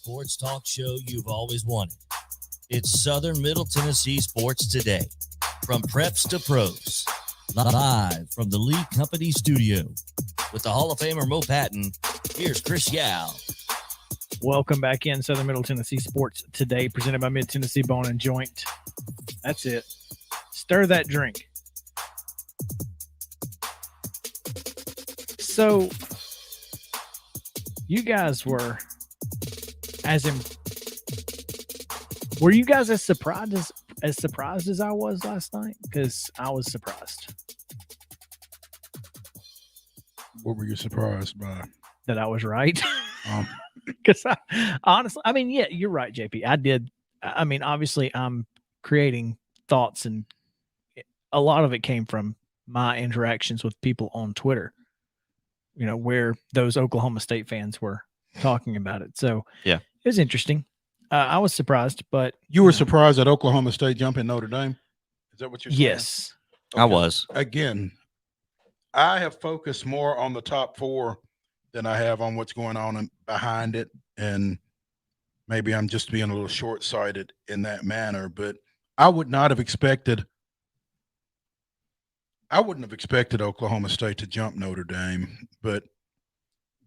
sports talk show you've always wanted. It's Southern Middle Tennessee Sports Today. From preps to pros. Live from the Lee Company studio. With the Hall of Famer Mo Patton, here's Chris Yao. Welcome back in Southern Middle Tennessee Sports Today, presented by Mid-Tennessee Bone and Joint. That's it. Stir that drink. So, you guys were you guys as surprised as I was last night? Because I was surprised. What were you surprised by? That I was right. Because honestly, yeah, you're right, JP. I did. Obviously, I'm creating thoughts, and a lot of it came from my interactions with people on Twitter, where those Oklahoma State fans were talking about it. So, yeah, it was interesting. I was surprised, but you were surprised at Oklahoma State jumping Notre Dame? Is that what you're saying? Yes, okay. I was. Again, I have focused more on the top four than I have on what's going on behind it. And maybe I'm just being a little short-sighted in that manner, but I wouldn't have expected Oklahoma State to jump Notre Dame, but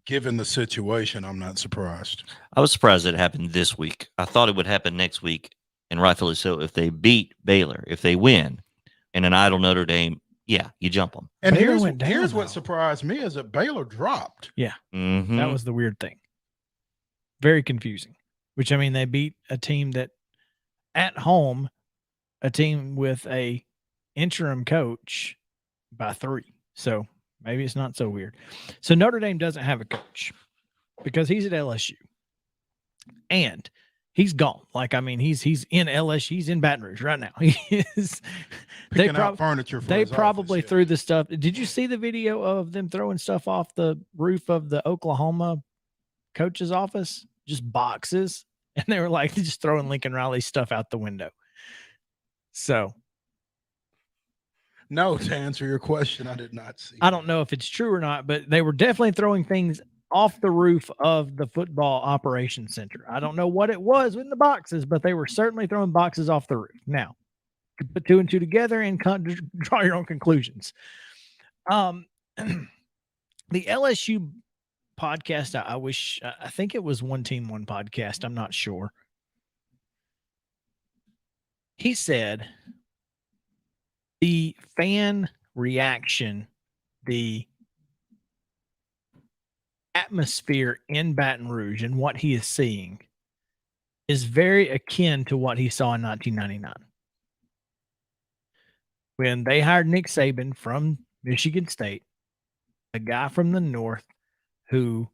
given the situation, I'm not surprised. I was surprised it happened this week. I thought it would happen next week, and rightfully so. If they beat Baylor, if they win, and an idle Notre Dame, yeah, you jump them. And here's what surprised me is that Baylor dropped. Yeah, That was the weird thing. Very confusing. Which, they beat a team that, at home, a team with a interim coach by 3. So maybe it's not so weird. So Notre Dame doesn't have a coach because he's at LSU. And he's gone. He's in LSU. He's in Baton Rouge right now. He is picking out furniture for They his probably office, threw the stuff. Did you see the video of them throwing stuff off the roof of the Oklahoma coach's office? Just boxes. And they were just throwing Lincoln Riley's stuff out the window. So. No, to answer your question, I did not see. I don't know if it's true or not, but they were definitely throwing things off the roof of the football operations center. I don't know what it was in the boxes, but they were certainly throwing boxes off the roof. Now, you put 2 and 2 together and draw your own conclusions. The LSU podcast, I think it was One Team, One Podcast. I'm not sure. He said the fan reaction, the atmosphere in Baton Rouge and what he is seeing is very akin to what he saw in 1999. When they hired Nick Saban from Michigan State, a guy from the North who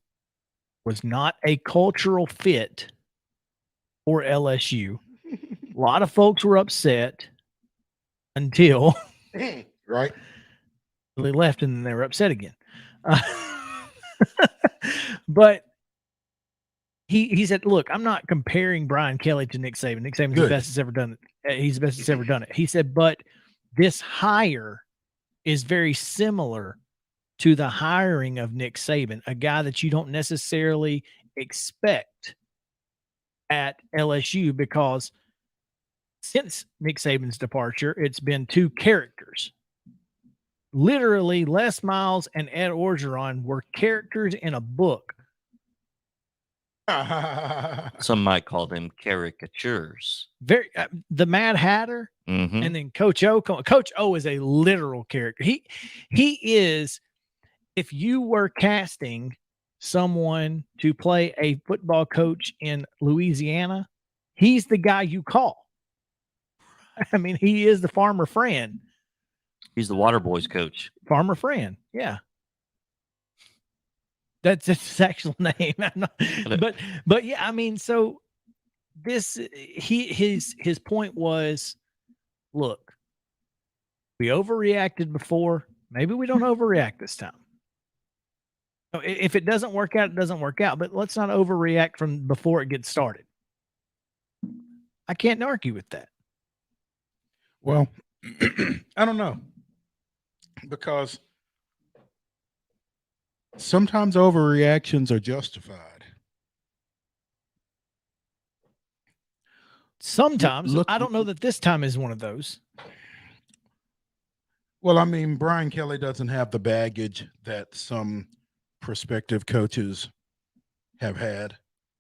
was not a cultural fit for LSU. A lot of folks were upset until right. They left and then they were upset again. But he said, look, I'm not comparing Brian Kelly to Nick Saban. Nick Saban's the best that's ever done it. He's the best that's ever done it. He said, but this hire is very similar to the hiring of Nick Saban, a guy that you don't necessarily expect at LSU, because since Nick Saban's departure, it's been 2 characters. Literally, Les Miles and Ed Orgeron were characters in a book. Some might call them caricatures. Very the Mad Hatter, and then Coach O. Coach O is a literal character. He is. If you were casting someone to play a football coach in Louisiana, he's the guy you call. He is the Farmer Fran. He's the Water Boys coach. Farmer Fran, yeah. That's his actual name. But yeah, so this his point was, look, we overreacted before. Maybe we don't overreact this time. If it doesn't work out, it doesn't work out. But let's not overreact from before it gets started. I can't argue with that. Well, I don't know. Because sometimes overreactions are justified. Sometimes. I don't know that this time is one of those. Well, I mean, Brian Kelly doesn't have the baggage that some prospective coaches have had.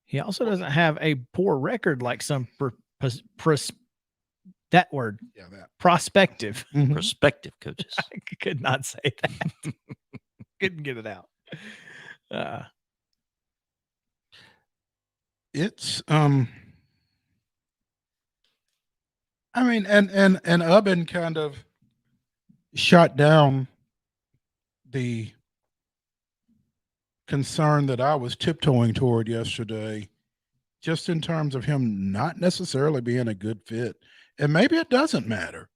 He also doesn't have a poor record like some that word. Yeah, that Prospective. Mhm. Prospective coaches. I could not say that. Couldn't get it out. It's I mean, and Ubben kind of shot down the concern that I was tiptoeing toward yesterday, just in terms of him not necessarily being a good fit. And maybe it doesn't matter.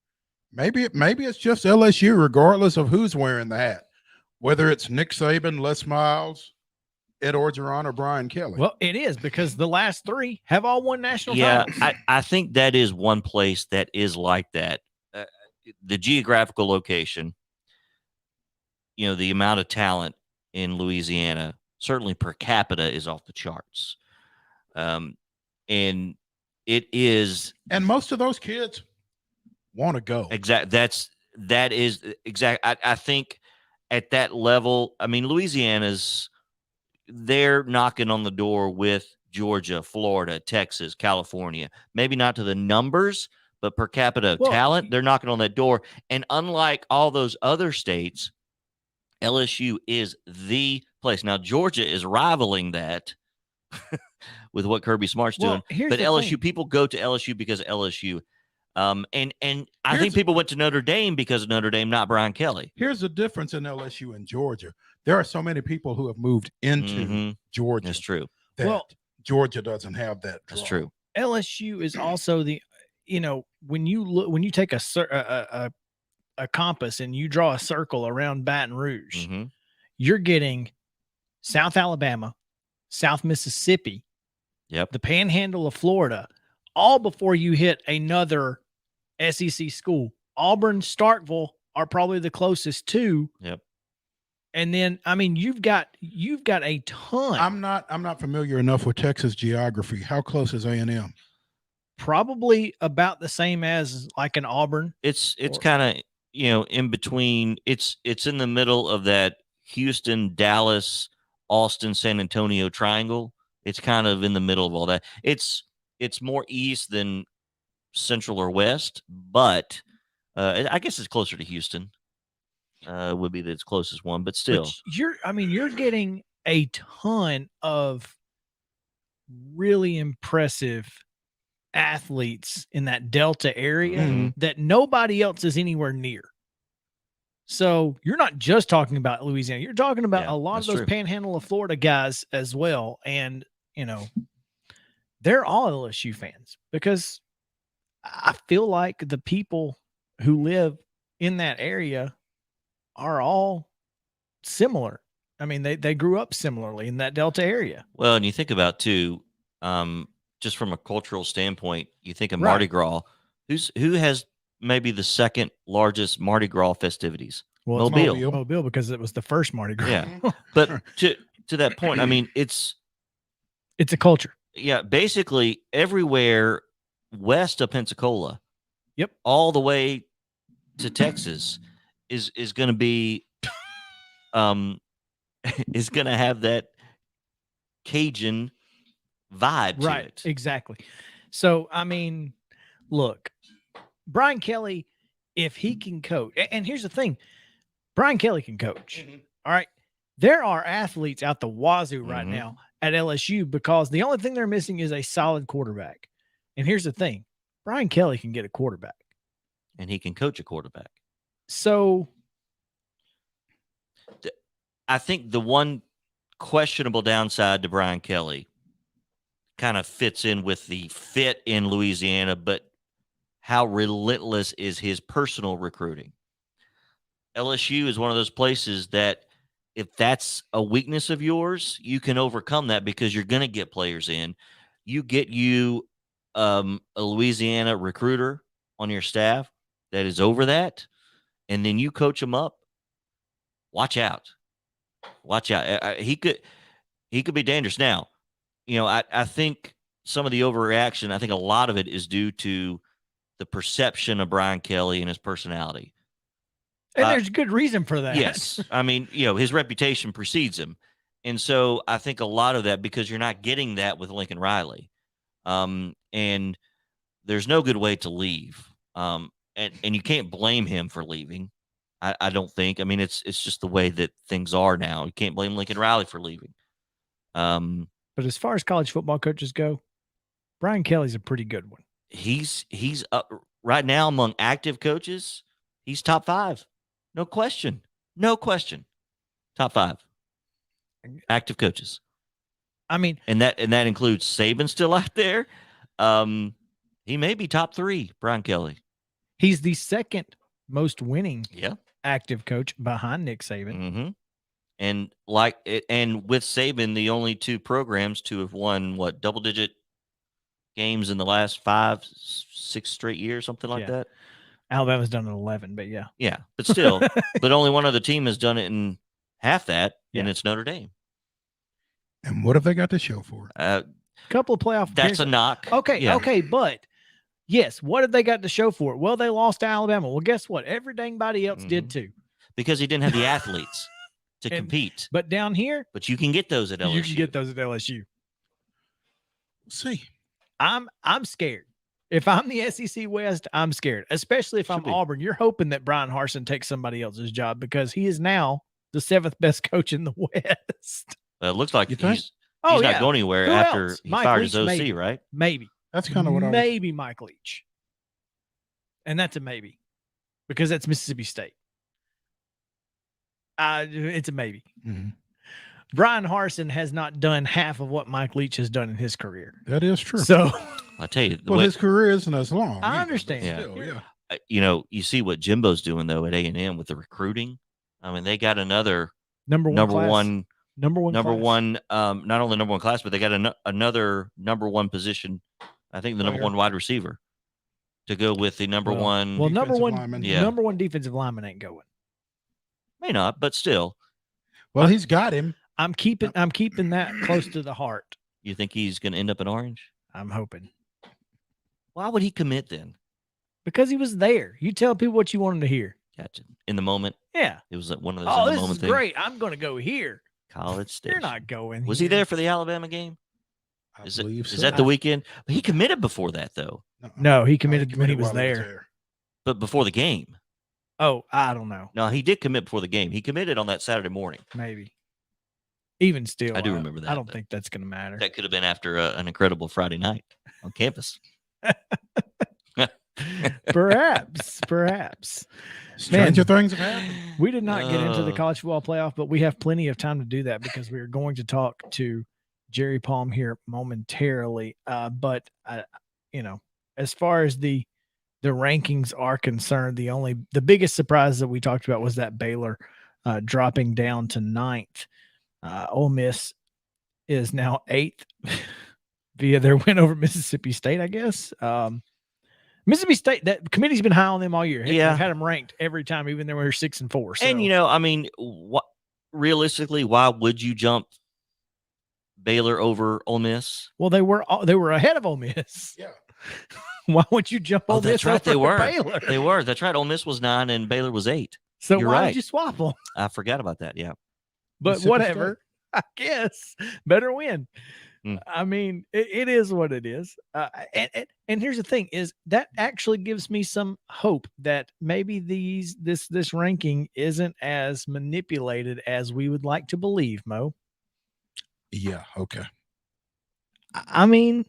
Maybe it's just LSU, regardless of who's wearing the hat, whether it's Nick Saban, Les Miles, Ed Orgeron, or Brian Kelly. Well, it is, because the last three have all won national titles. I think that is one place that is like that. The geographical location, the amount of talent in Louisiana, certainly per capita, is off the charts. And it is. And most of those kids want to go. That is exact. I think at that level, I mean, they're knocking on the door with Georgia, Florida, Texas, California. Maybe not to the numbers, but per capita talent, they're knocking on that door. And unlike all those other states, LSU is the place. Now, Georgia is rivaling that with what Kirby Smart's doing. But LSU, people go to LSU because of LSU. And I think people went to Notre Dame because of Notre Dame, not Brian Kelly. Here's the difference in LSU and Georgia. There are so many people who have moved into Georgia. That's true. Georgia doesn't have that draw. That's true. LSU is also when you take a compass and you draw a circle around Baton Rouge, you're getting South Alabama, South Mississippi, the Panhandle of Florida, all before you hit another SEC school. Auburn, Starkville are probably the closest two. Yep. And then, I mean, you've got a ton. I'm not familiar enough with Texas geography. How close is A&M? Probably about the same as like an Auburn. It's kind of, in between. It's in the middle of that Houston, Dallas, Austin, San Antonio triangle. It's kind of in the middle of all that. It's more east than central or west, but I guess it's closer to Houston. Would be its closest one, but still. But you're getting a ton of really impressive athletes in that Delta area that nobody else is anywhere near. So you're not just talking about Louisiana. You're talking about a lot of those Panhandle of Florida guys as well. And, they're all LSU fans, because I feel like the people who live in that area are all similar. I mean, they grew up similarly in that Delta area. Well, and you think about too, just from a cultural standpoint, you think of Mardi Gras. Who has maybe the second largest Mardi Gras festivities? Well, Mobile, because it was the first Mardi Gras. Yeah, but to that point, I mean, it's a culture. Yeah, basically everywhere west of Pensacola, all the way to Texas is going to be, is going to have that Cajun vibe to it. Exactly. So, I mean, look, Brian Kelly, if he can coach, and here's the thing, Brian Kelly can coach. All right. There are athletes out the wazoo right now at LSU because the only thing they're missing is a solid quarterback. And here's the thing, Brian Kelly can get a quarterback. And he can coach a quarterback. So I think the one questionable downside to Brian Kelly kind of fits in with the fit in Louisiana, but how relentless is his personal recruiting? LSU is one of those places that if that's a weakness of yours, you can overcome that because you're going to get players in. You get a Louisiana recruiter on your staff that is over that, and then you coach them up. Watch out. Watch out. He could be dangerous. Now, I think some of the overreaction, I think a lot of it is due to the perception of Brian Kelly and his personality. And there's good reason for that. Yes. I mean, his reputation precedes him. And so I think a lot of that, because you're not getting that with Lincoln Riley. And there's no good way to leave. And you can't blame him for leaving. I don't think. I mean, it's just the way that things are now. You can't blame Lincoln Riley for leaving. But as far as college football coaches go, Brian Kelly's a pretty good one. He's up right now among active coaches. He's top 5. No question. No question. Top 5 active coaches. I mean, and that includes Saban still out there. He may be top 3, Brian Kelly. He's the second most winning active coach behind Nick Saban. Mm-hmm. And with Saban, the only 2 programs to have won double-digit games in the last 5-6 straight years, something like that. Alabama's done it 11, but yeah, but still, but only one other team has done it in half that, and it's Notre Dame. And what have they got to show for it? A couple of playoff. That's a knock. Okay, but yes, what have they got to show for it? Well, they lost to Alabama. Well, guess what? Everybody else did too. Because he didn't have the athletes to compete. But down here, but you can get those at LSU. You can get those at LSU. See, I'm scared. If I'm the SEC West, I'm scared, especially if I'm Auburn. You're hoping that Brian Harsin takes somebody else's job because he is now the 7th best coach in the West. It looks like he's not going anywhere after he fired his OC, right? Maybe. That's kind of what maybe Mike Leach. And that's a maybe because that's Mississippi State. It's a maybe. Mm-hmm. Brian Harsin has not done half of what Mike Leach has done in his career. That is true. So I tell you, his career isn't as long. I understand. Still, you see what Jimbo's doing though at A&M with the recruiting. I mean, they got another number one. Not only number one class, but they got another number 1 position. I think the number 1 wide receiver to go with the number 1. Well, number one defensive lineman ain't going. May not, but still. Well, he's got him. I'm keeping that close to the heart. You think he's going to end up in Orange? I'm hoping. Why would he commit then? Because he was there. You tell people what you want them to hear. Gotcha. In the moment? Yeah. It was like one of those in the moment things. Great. I'm going to go here. College Station. You're not going. Was he there for the Alabama game? Is that the weekend? But he committed before that, though. No, he committed when he was there. But before the game. Oh, I don't know. No, he did commit before the game. He committed on that Saturday morning. Maybe. Even still, I do remember that. I don't think that's going to matter. That could have been after an incredible Friday night on campus. Perhaps. Stranger things have happened. We did not get into the college football playoff, but we have plenty of time to do that because we are going to talk to Jerry Palm here momentarily. But as far as the rankings are concerned, the biggest surprise that we talked about was that Baylor dropping down to 9th. Ole Miss is now 8th via their win over Mississippi State, I guess. Mississippi State, that committee's been high on them all year. Yeah. They've had them ranked every time, even though we're 6-4. So. And, I mean, realistically, why would you jump Baylor over Ole Miss? Well, they were ahead of Ole Miss. Yeah. Why would you jump Ole Miss over Baylor? They were. That's right. Ole Miss was 9 and Baylor was 8. So why did you swap them? I forgot about that. Yeah. But whatever. I guess better win. I mean, it is what it is. And here's the thing: is that actually gives me some hope that maybe this ranking isn't as manipulated as we would like to believe. Mo. Yeah. Okay. I mean,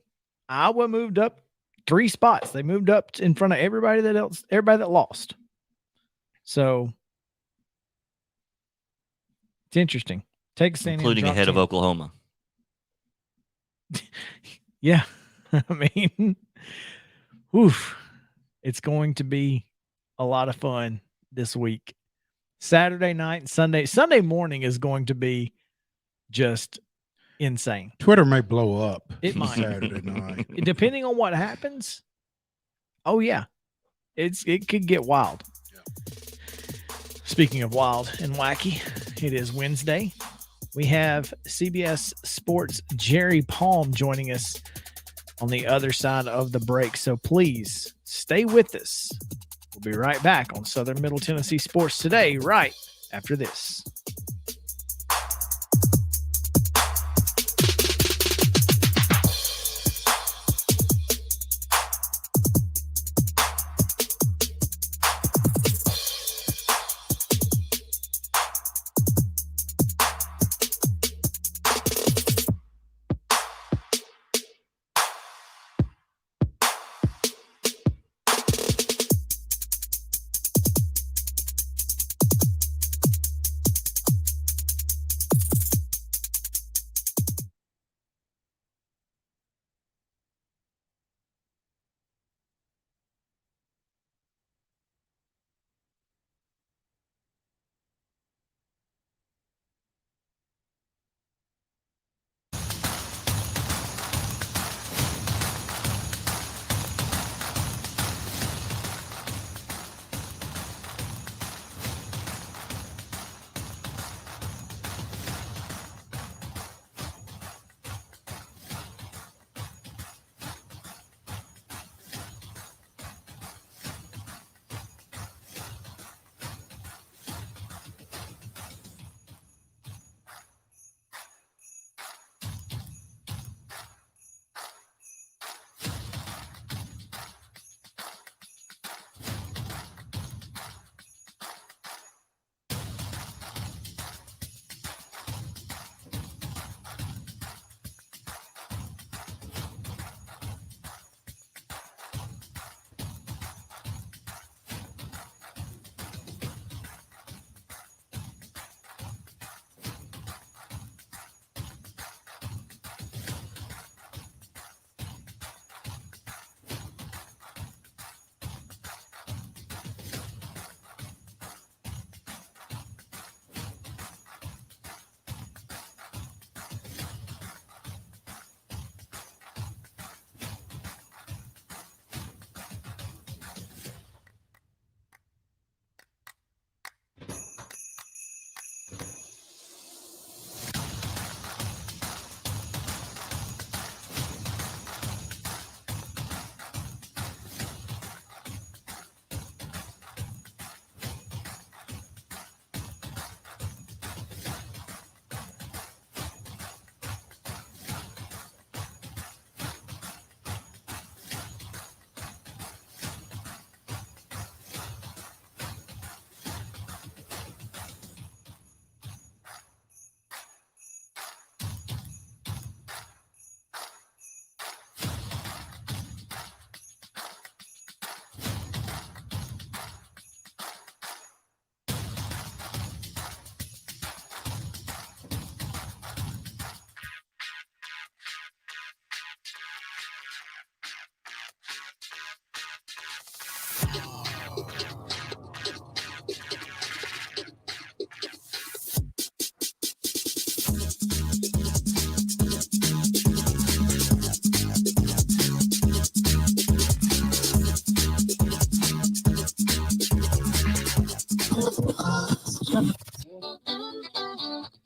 Iowa moved up 3 spots. They moved up in front of everybody that lost. So it's interesting. Take a stand, including ahead of Oklahoma. Yeah. I mean, it's going to be a lot of fun this week. Saturday night and Sunday morning is going to be just insane. Twitter may blow up. It might. Saturday night. Depending on what happens. Oh yeah. It could get wild. Yeah. Speaking of wild and wacky, it is Wednesday. We have CBS Sports' Jerry Palm joining us. on the other side of the break. So please stay with us. We'll be right back on Southern Middle Tennessee Sports Today, right after this.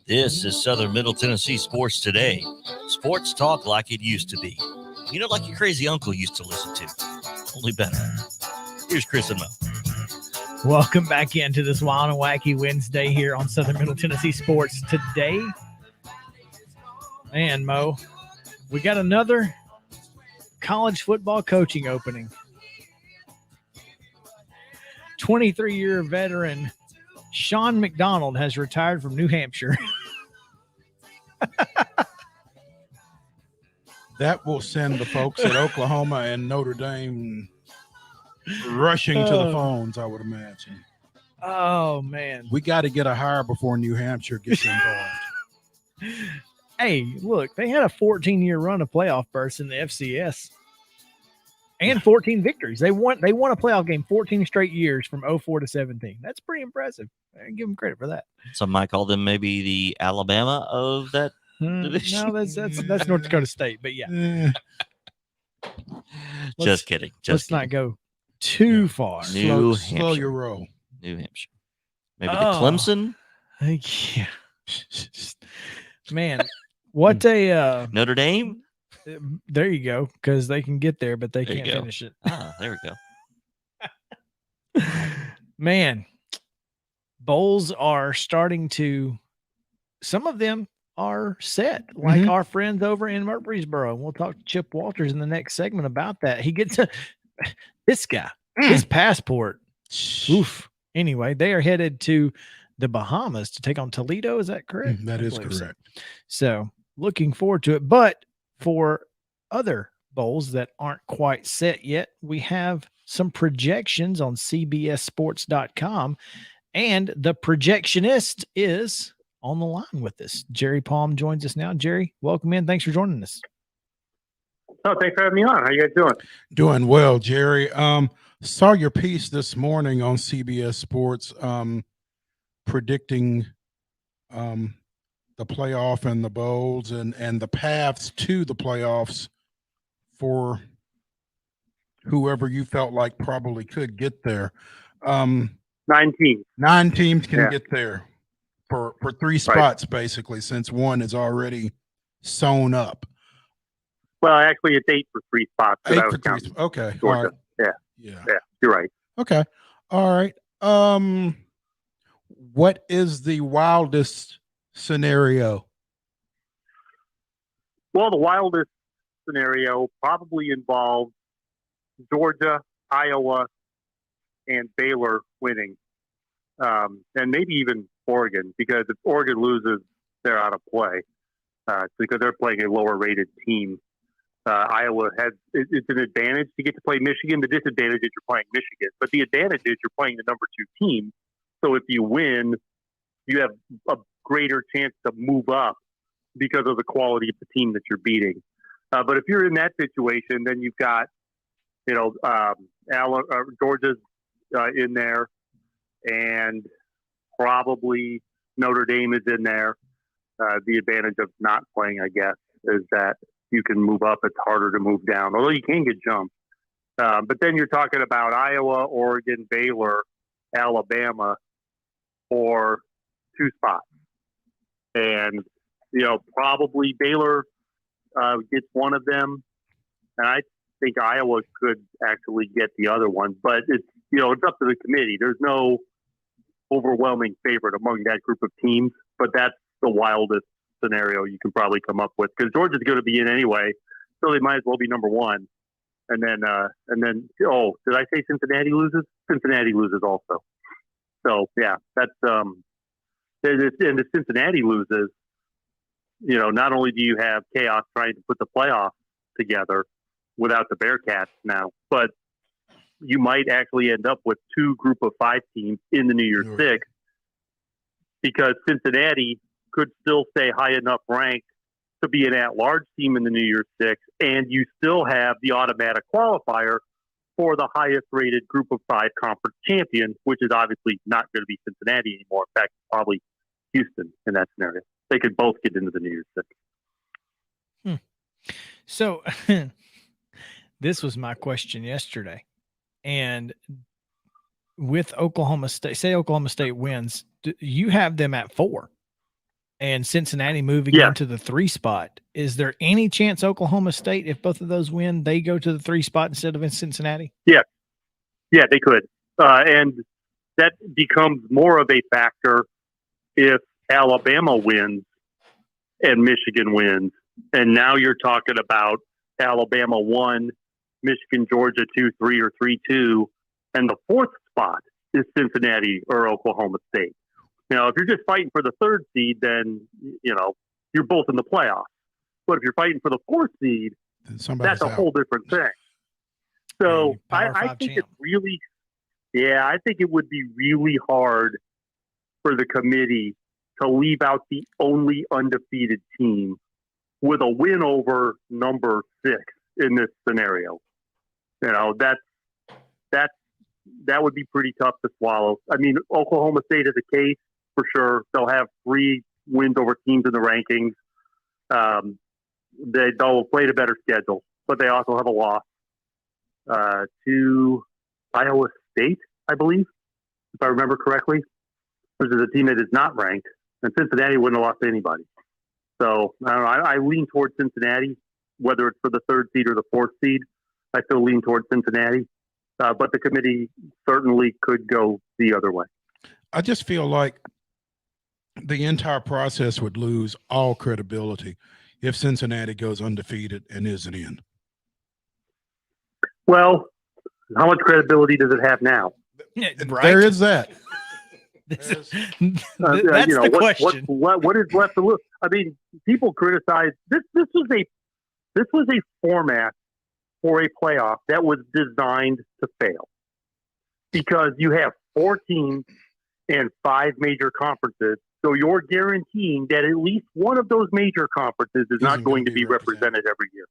This is Southern Middle Tennessee Sports Today. Sports talk like it used to be. You know, like your crazy uncle used to listen to. Only better. Here's Chris and Mo. Welcome back into this wild and wacky Wednesday here on Southern Middle Tennessee Sports Today. Man, Mo, we got another college football coaching opening. 23-year veteran Sean McDonald has retired from New Hampshire. That will send the folks at Oklahoma and Notre Dame rushing to the phones, I would imagine. Oh, man. We got to get a hire before New Hampshire gets involved. Hey, look, they had a 14-year run of playoff berths in the FCS and 14 victories. They won a playoff game 14 straight years from 04 to 17. That's pretty impressive. I give them credit for that. Some might call them maybe the Alabama of that division. No, that's North Dakota State, but yeah. Just kidding. Let's not go too far. Slow your roll. New Hampshire. Maybe the Clemson? Yeah. Man, what a Notre Dame? There you go, because they can get there, but they There you can't go. finish it. Ah, there we go. Man, bowls are starting to. Some of them are set, like our friends over in Murfreesboro. And we'll talk to Chip Walters in the next segment about that. He gets this guy, his passport. Oof. Anyway, they are headed to the Bahamas to take on Toledo. Is that correct? That is correct. So looking forward to it. But for other bowls that aren't quite set yet, we have some projections on CBSSports.com. And the projectionist is on the line with us. Jerry Palm joins us now. Jerry, welcome in. Thanks for joining us. Oh, thanks for having me on. How you guys doing? Doing well, Jerry. Saw your piece this morning on CBS Sports, predicting the playoff and the bowls and the paths to the playoffs for whoever you felt like probably could get there. 9 teams. 9 teams can get there for 3 spots, basically, since one is already sewn up. Well, actually, it's 8 for 3 spots. 8 for 3. Okay. Georgia. All right. Yeah. You're right. Okay. All right. What is the wildest scenario? Well, the wildest scenario probably involves Georgia, Iowa, and Baylor winning, and maybe even Oregon, because if Oregon loses, they're out of play because they're playing a lower-rated team. Iowa it's an advantage to get to play Michigan. The disadvantage is you're playing Michigan, but the advantage is you're playing the number 2 team. So if you win, you have a greater chance to move up because of the quality of the team that you're beating. But if you're in that situation, then you've got, Georgia's in there, and probably Notre Dame is in there. The advantage of not playing, I guess, is that you can move up. It's harder to move down, although you can get jumped. But then you're talking about Iowa, Oregon, Baylor, Alabama for 2 spots. And, probably Baylor gets one of them. And I think Iowa could actually get the other one. But it's up to the committee. There's no overwhelming favorite among that group of teams. But that's the wildest scenario you can probably come up with, because Georgia's going to be in anyway, so they might as well be number 1. And then did I say Cincinnati loses? Cincinnati loses also. So yeah, that's and if Cincinnati loses, not only do you have chaos trying to put the playoffs together without the Bearcats now, but you might actually end up with 2 group of 5 teams in the New Year's Six, because Cincinnati could still stay high enough ranked to be an at-large team in the New Year's Six, and you still have the automatic qualifier for the highest-rated Group of 5 conference champion, which is obviously not going to be Cincinnati anymore. In fact, probably Houston in that scenario. They could both get into the New Year's Six. So this was my question yesterday, and with Oklahoma State, say Oklahoma State wins, you have them at 4. And Cincinnati moving into the 3 spot. Is there any chance Oklahoma State, if both of those win, they go to the 3 spot instead of in Cincinnati? Yeah, they could. And that becomes more of a factor if Alabama wins and Michigan wins. And now you're talking about Alabama 1, Michigan, Georgia 2, 3, or 3-2. And the 4th spot is Cincinnati or Oklahoma State. If you're just fighting for the 3rd seed, then, you're both in the playoffs. But if you're fighting for the 4th seed, that's a whole different thing. So I think it's really, I think it would be really hard for the committee to leave out the only undefeated team with a win over number 6 in this scenario. That would be pretty tough to swallow. I mean, Oklahoma State is a case. For sure, they'll have 3 wins over teams in the rankings. They'll play a better schedule, but they also have a loss to Iowa State, I believe, if I remember correctly, which is a team that is not ranked. And Cincinnati wouldn't have lost to anybody. So I don't know. I lean towards Cincinnati, whether it's for the 3rd seed or the 4th seed. I still lean towards Cincinnati, but the committee certainly could go the other way. I just feel like the entire process would lose all credibility if Cincinnati goes undefeated and isn't in. Well, how much credibility does it have now? Yeah, right. There is that. That's the question. What is left to look? I mean, people criticize this. This was a format for a playoff that was designed to fail because you have 4 teams and 5 major conferences. So you're guaranteeing that at least one of those major conferences is not going to be represented every year.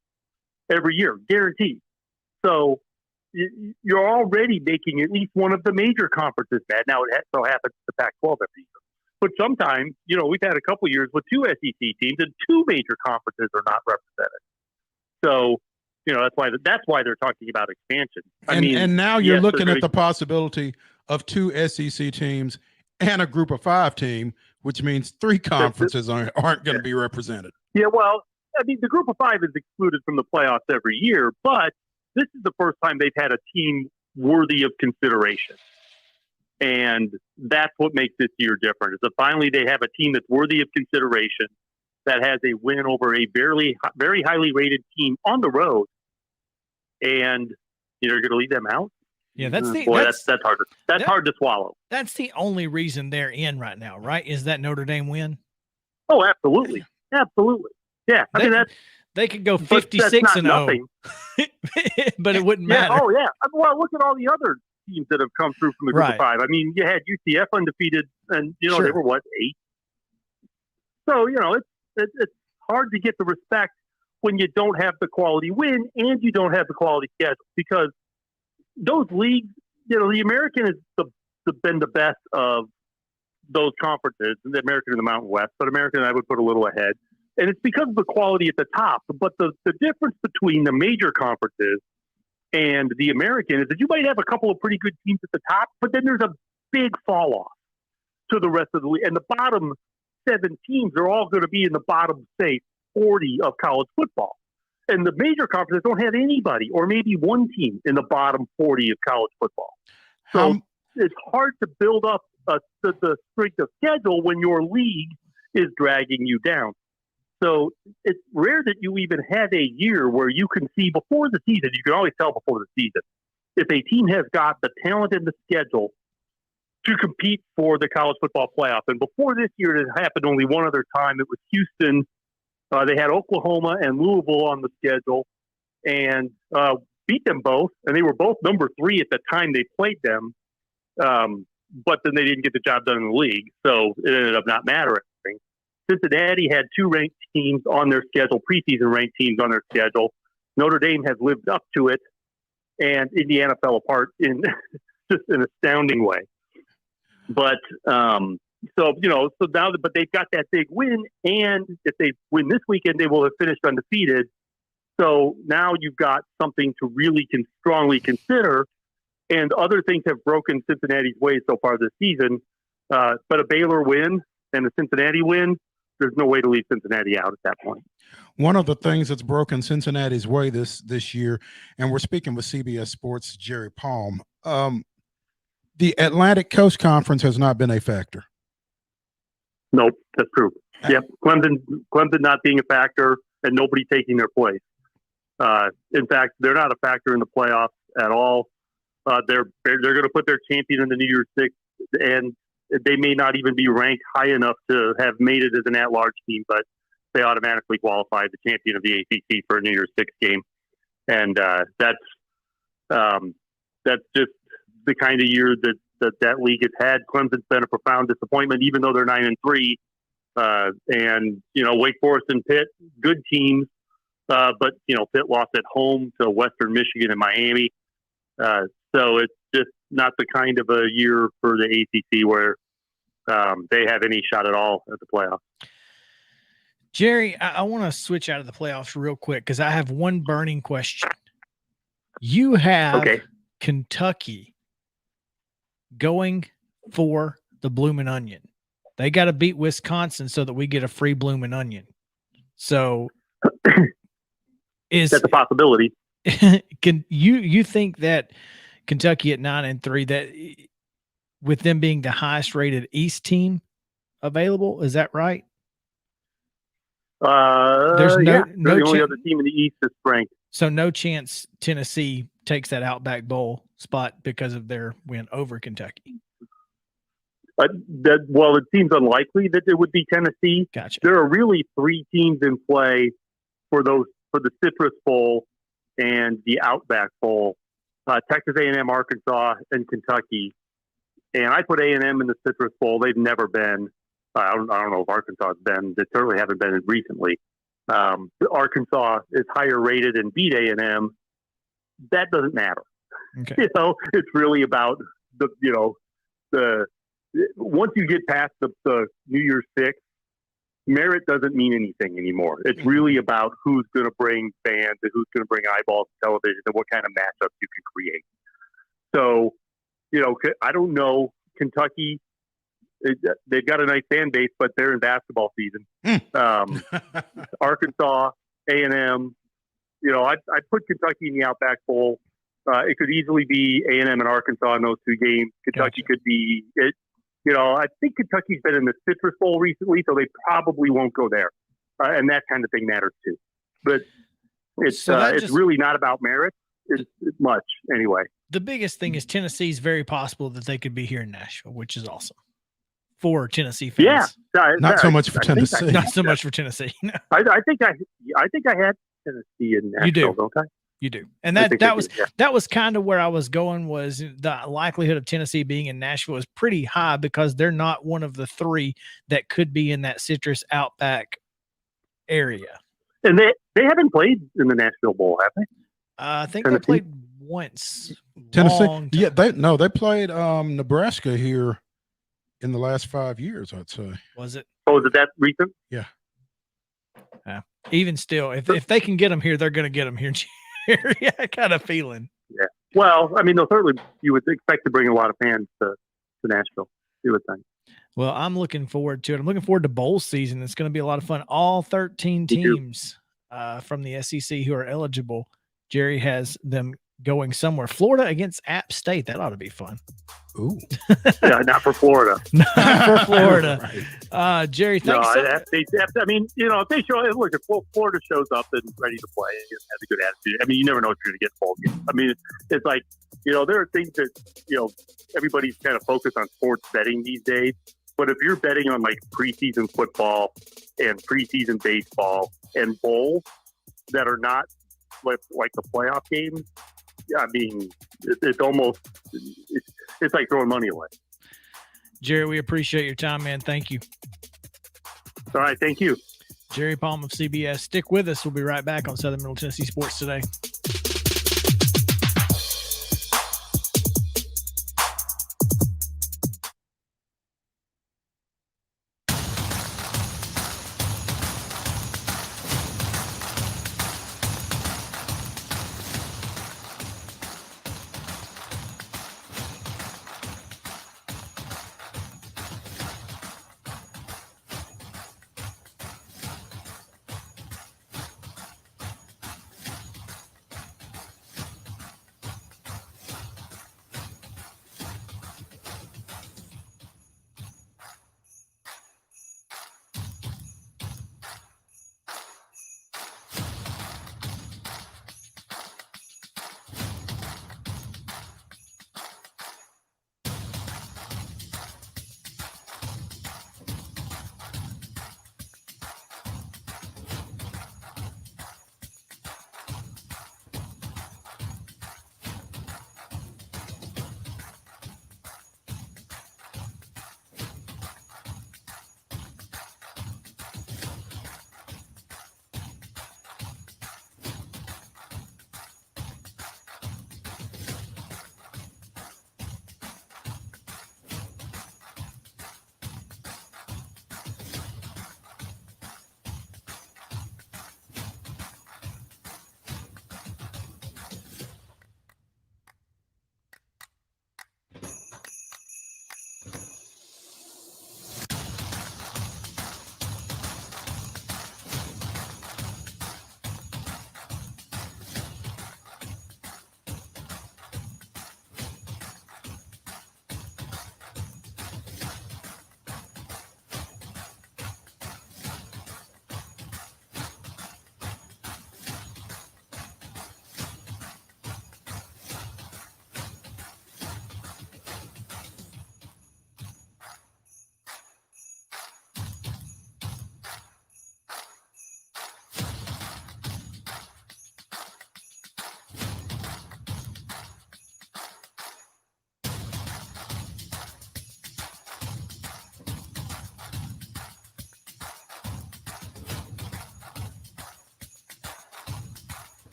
Every year, guaranteed. So you're already making at least one of the major conferences bad. Now it so happens the Pac-12 every year. But sometimes, we've had a couple years with 2 SEC teams and 2 major conferences are not represented. So, that's why they're talking about expansion. And now you're looking at the possibility of 2 SEC teams and a group of 5 team, which means 3 conferences aren't going to be represented. Yeah, well, the group of 5 is excluded from the playoffs every year, but this is the first time they've had a team worthy of consideration. And that's what makes this year different, is that finally they have a team that's worthy of consideration, that has a win over a very highly rated team on the road. And you're going to leave them out? Yeah, that's hard. That's hard to swallow. That's the only reason they're in right now, right? Is that Notre Dame win? Oh, absolutely. Absolutely. Yeah. They could go 56-0, but it wouldn't matter. Oh, yeah. Well, look at all the other teams that have come through from the group of 5. You had UCF undefeated, and they were 8. So it's hard to get the respect when you don't have the quality win and you don't have the quality schedule, because those leagues, the American has been the best of those conferences, the American and the Mountain West, but American I would put a little ahead. And it's because of the quality at the top. But the difference between the major conferences and the American is that you might have a couple of pretty good teams at the top, but then there's a big fall off to the rest of the league. And the bottom 7 teams are all going to be in the bottom, say, 40 of college football. And the major conferences don't have anybody, or maybe one team in the bottom 40 of college football. So it's hard to build up the strength of schedule when your league is dragging you down. So it's rare that you even have a year where you can see before the season. You can always tell before the season if a team has got the talent and the schedule to compete for the college football playoff. And before this year, it happened only one other time. It was Houston. They had Oklahoma and Louisville on the schedule and beat them both. And they were both number 3 at the time they played them. But then they didn't get the job done in the league. So it ended up not mattering. Cincinnati had 2 ranked teams on their schedule, preseason ranked teams on their schedule. Notre Dame has lived up to it, and Indiana fell apart in just an astounding way. But so now, but they've got that big win, and if they win this weekend, they will have finished undefeated. So now you've got something to really strongly consider, and other things have broken Cincinnati's way so far this season. But a Baylor win and a Cincinnati win, there's no way to leave Cincinnati out at that point. One of the things that's broken Cincinnati's way this year, and we're speaking with CBS Sports' Jerry Palm, the Atlantic Coast Conference has not been a factor. Nope, that's true. Yep, Clemson not being a factor and nobody taking their place. In fact, they're not a factor in the playoffs at all. They're going to put their champion in the New Year's Six, and they may not even be ranked high enough to have made it as an at-large team, but they automatically qualify the champion of the ACC for a New Year's Six game. And that's just the kind of year that league has had. Clemson's been a profound disappointment, even though they're 9-3. And Wake Forest and Pitt, good teams, but Pitt lost at home to Western Michigan and Miami. So it's just not the kind of a year for the ACC where they have any shot at all at the playoffs. Jerry, I want to switch out of the playoffs real quick because I have one burning question. You have Kentucky going for the Bloomin' Onion. They got to beat Wisconsin so that we get a free Bloomin' Onion. So That's a possibility. Can you think that Kentucky at 9-3, that with them being the highest rated East team available, is that right? They're the only other team in the East that's ranked. So no chance Tennessee takes that Outback Bowl spot because of their win over Kentucky. It seems unlikely that it would be Tennessee. Gotcha. There are really 3 teams in play for the Citrus Bowl and the Outback Bowl: Texas A&M, Arkansas, and Kentucky. And I put A&M in the Citrus Bowl. They've never been. I don't know if Arkansas has been. They certainly haven't been recently. Arkansas is higher rated and beat A&M. That doesn't matter. Okay. It's really about the once you get past the New Year's Six, merit doesn't mean anything anymore. It's really about who's going to bring fans and who's going to bring eyeballs to television and what kind of matchups you can create. So, I don't know. Kentucky, they've got a nice fan base, but they're in basketball season. Arkansas, A&M, I put Kentucky in the Outback Bowl. It could easily be A&M and Arkansas in those 2 games. Kentucky could be it. I think Kentucky's been in the Citrus Bowl recently, so they probably won't go there. And that kind of thing matters too. But it's really not about merit. It's much anyway. The biggest thing is Tennessee's very possible that they could be here in Nashville, which is awesome for Tennessee fans. Yeah, not so much for Tennessee. Not so much for Tennessee. No. I think I had Tennessee in Nashville, you do. Don't I? You do. And that was kind of where I was going, was the likelihood of Tennessee being in Nashville is pretty high because they're not one of the 3 that could be in that Citrus Outback area. And they haven't played in the Nashville Bowl, have they? I think Tennessee? They played once. Tennessee. Yeah, they played Nebraska here in the last 5 years, I'd say. Was it? Oh, is it that recent? Yeah. Even still, if they can get them here, they're going to get them here. Yeah, kind of feeling. Yeah. Well, I mean, you would expect to bring a lot of fans to Nashville. You would think. Well, I'm looking forward to it. I'm looking forward to bowl season. It's going to be a lot of fun. All 13 teams from the SEC who are eligible. Jerry has them going somewhere. Florida against App State. That ought to be fun. Ooh. Yeah, not for Florida. Not for Florida. Right. Jerry, thanks. I mean, if they show, look, if Florida shows up and ready to play and has a good attitude, I mean, you never know what you're going to get in bowl games. I mean, it's like, there are things that, everybody's kind of focused on sports betting these days. But if you're betting on like preseason football and preseason baseball and bowls that are not like the playoff games, I mean, it's almost it's like throwing money away. Jerry, we appreciate your time, man. Thank you. All right, thank you. Jerry Palm of CBS. Stick with us. We'll be right back on Southern Middle Tennessee Sports Today.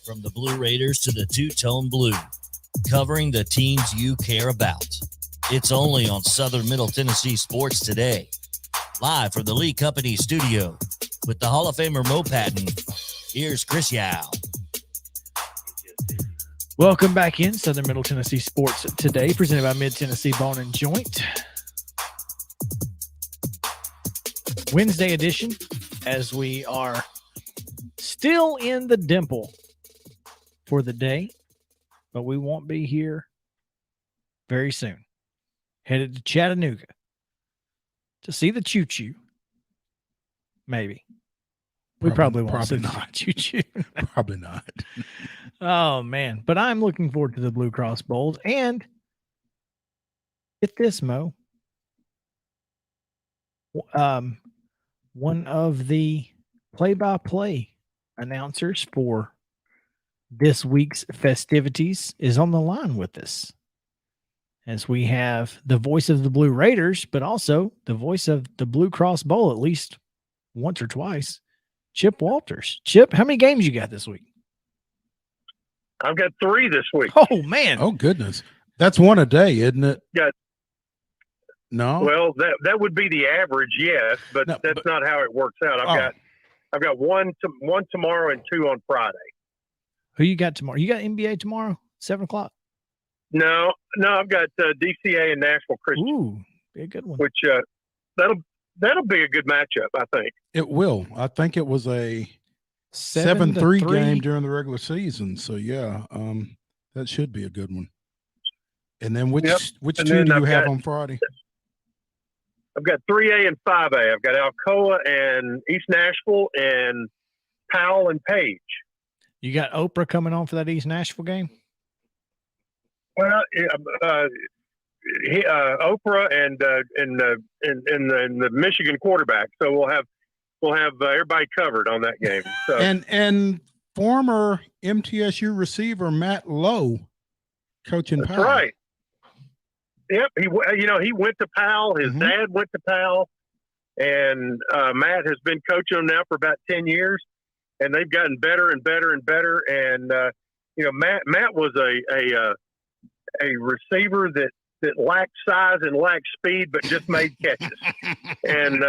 From the Blue Raiders to the two-tone blue, covering the teams you care about. It's only on Southern Middle Tennessee Sports Today. Live from the Lee Company studio with the Hall of Famer Mo Patton. Here's Chris Yao. Welcome back in Southern Middle Tennessee Sports Today, presented by Mid-Tennessee Bone and Joint. Wednesday edition, as we are still in the Dimple for the day, but we won't be here very soon. Headed to Chattanooga to see the Choo Choo. Maybe. We probably won't see the Choo Choo. Probably not. Oh, man. But I'm looking forward to the Blue Cross Bowls. And get this, Mo. One of the play-by-play announcers for this week's festivities is on the line with us, as we have the voice of the Blue Raiders, but also the voice of the Blue Cross Bowl at least once or twice, Chip Walters. Chip, how many games you got this week? I've got 3 this week. Oh, man. Oh, goodness. That's one a day, isn't it? Got, no? well, that would be the average, yes, but No, that's not how it works out. I've got one tomorrow and 2 on Friday. Who you got tomorrow? You got NBA tomorrow, 7 o'clock? No, I've got DCA and Nashville Christian. Ooh, be a good one. Which that'll be a good matchup, I think. It will. I think it was a 7-3 7-3 game during the regular season. So, yeah, that should be a good one. And then which And two then do you I've have got- on Friday? I've got 3A and 5A. I've got Alcoa and East Nashville and Powell and Page. You got Oprah coming on for that East Nashville game? Well, Oprah and the Michigan quarterback. So we'll have everybody covered on that game. So And former MTSU receiver Matt Lowe coaching that's Powell. right. Yep, he went to Powell. His Mhm. dad went to Powell, and Matt has been coaching them now for about 10 years, and they've gotten better and better and better. And Matt was a receiver that lacked size and lacked speed, but just made catches. And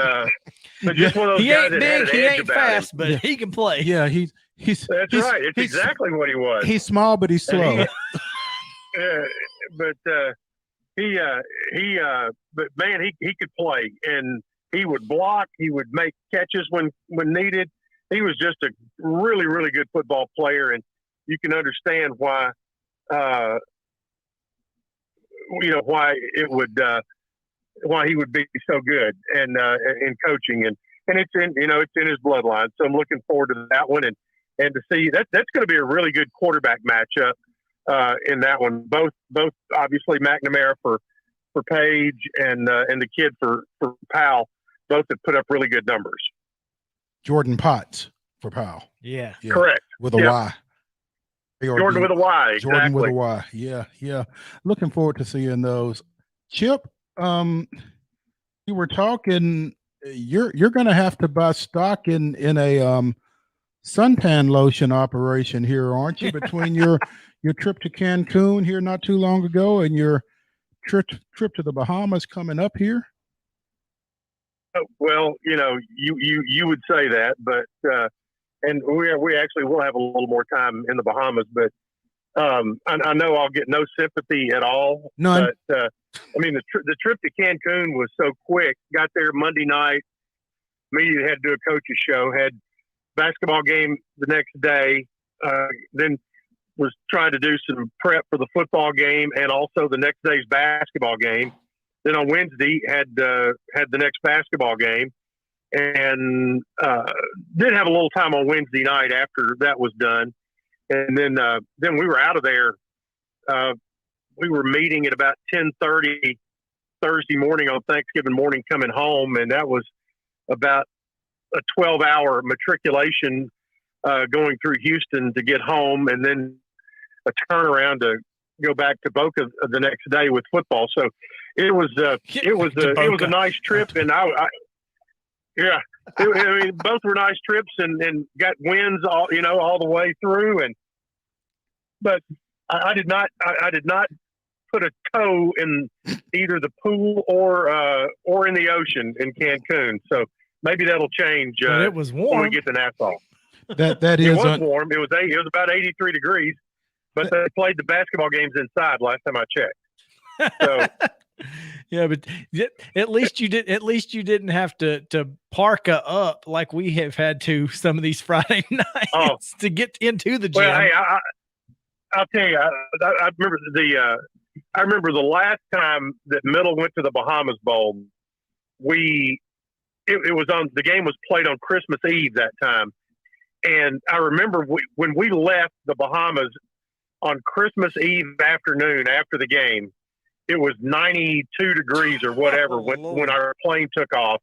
but just one of those He guys ain't that had big, an he edge ain't about fast, him. but he can play. Yeah, he's That's he's- right. It's he's- exactly what he was. He's small, but he's slow. But man, he could play, and he would block. He would make catches when needed. He was just a really, really good football player, and you can understand why. Why he would be so good and in coaching, and it's in his bloodline. So I'm looking forward to that one, and to see that's going to be a really good quarterback matchup in that one. Both obviously McNamara for Page and the kid for Powell, both have put up really good numbers. Jordan Potts for Powell. Yeah. Yeah, Correct. with a Yep. Y. Jordan with a Y. Exactly. Jordan with a Y. Yeah. Looking forward to seeing those. Chip, you were talking. You're going to have to buy stock in a suntan lotion operation here, aren't you? Between your trip to Cancun here not too long ago and your trip to the Bahamas coming up here. Well, you would say that, but and we actually will have a little more time in the Bahamas, but I know I'll get no sympathy at all. None. But I mean, the trip to Cancun was so quick. Got there Monday night, immediately had to do a coach's show. Had basketball game the next day. Then was trying to do some prep for the football game and also the next day's basketball game. Then on Wednesday had the next basketball game, and did have a little time on Wednesday night after that was done. And then we were out of there. We were meeting at about 10:30 Thursday morning on Thanksgiving morning coming home, and that was about a 12-hour matriculation going through Houston to get home, and then a turnaround to go back to Boca the next day with football. So it was a nice trip, and I mean, both were nice trips, and got wins all the way through. But I did not put a toe in either the pool or in the ocean in Cancun. So maybe that'll change. It was warm when we get to Nassau. That It is was warm. It was about 83 degrees, but they played the basketball games inside last time I checked. So yeah, but at least you didn't have to parka up like we have had to some of these Friday nights to get into the gym. Well, hey, I'll tell you, I remember the last time that Middle went to the Bahamas Bowl. It was on, the game was played on Christmas Eve that time. And I remember when we left the Bahamas on Christmas Eve afternoon after the game, it was 92 degrees or whatever when our plane took off.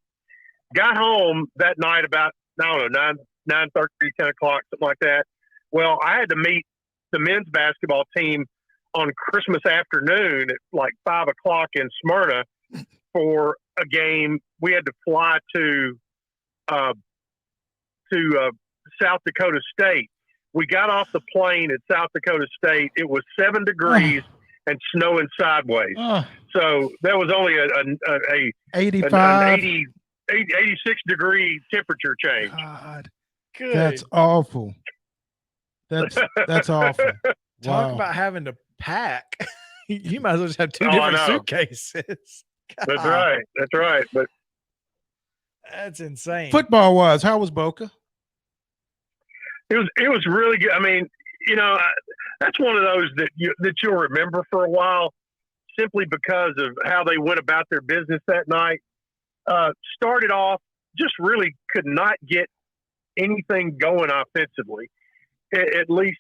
Got home that night about, I don't know, 9:30, 10 o'clock, something like that. Well, I had to meet the men's basketball team on Christmas afternoon at like 5 o'clock in Smyrna for a game. We had to fly to South Dakota State. We got off the plane at South Dakota State. It was 7 degrees and snowing sideways. So that was only a 85, 86 degree temperature change. God, that's awful. That's awful. Talk about having to pack. You might as well just have two different suitcases. That's right. But that's insane. Football wise, how was Boca? It was really good. I mean, that's one of those that you'll remember for a while, simply because of how they went about their business that night. Started off, just really could not get anything going offensively. At least,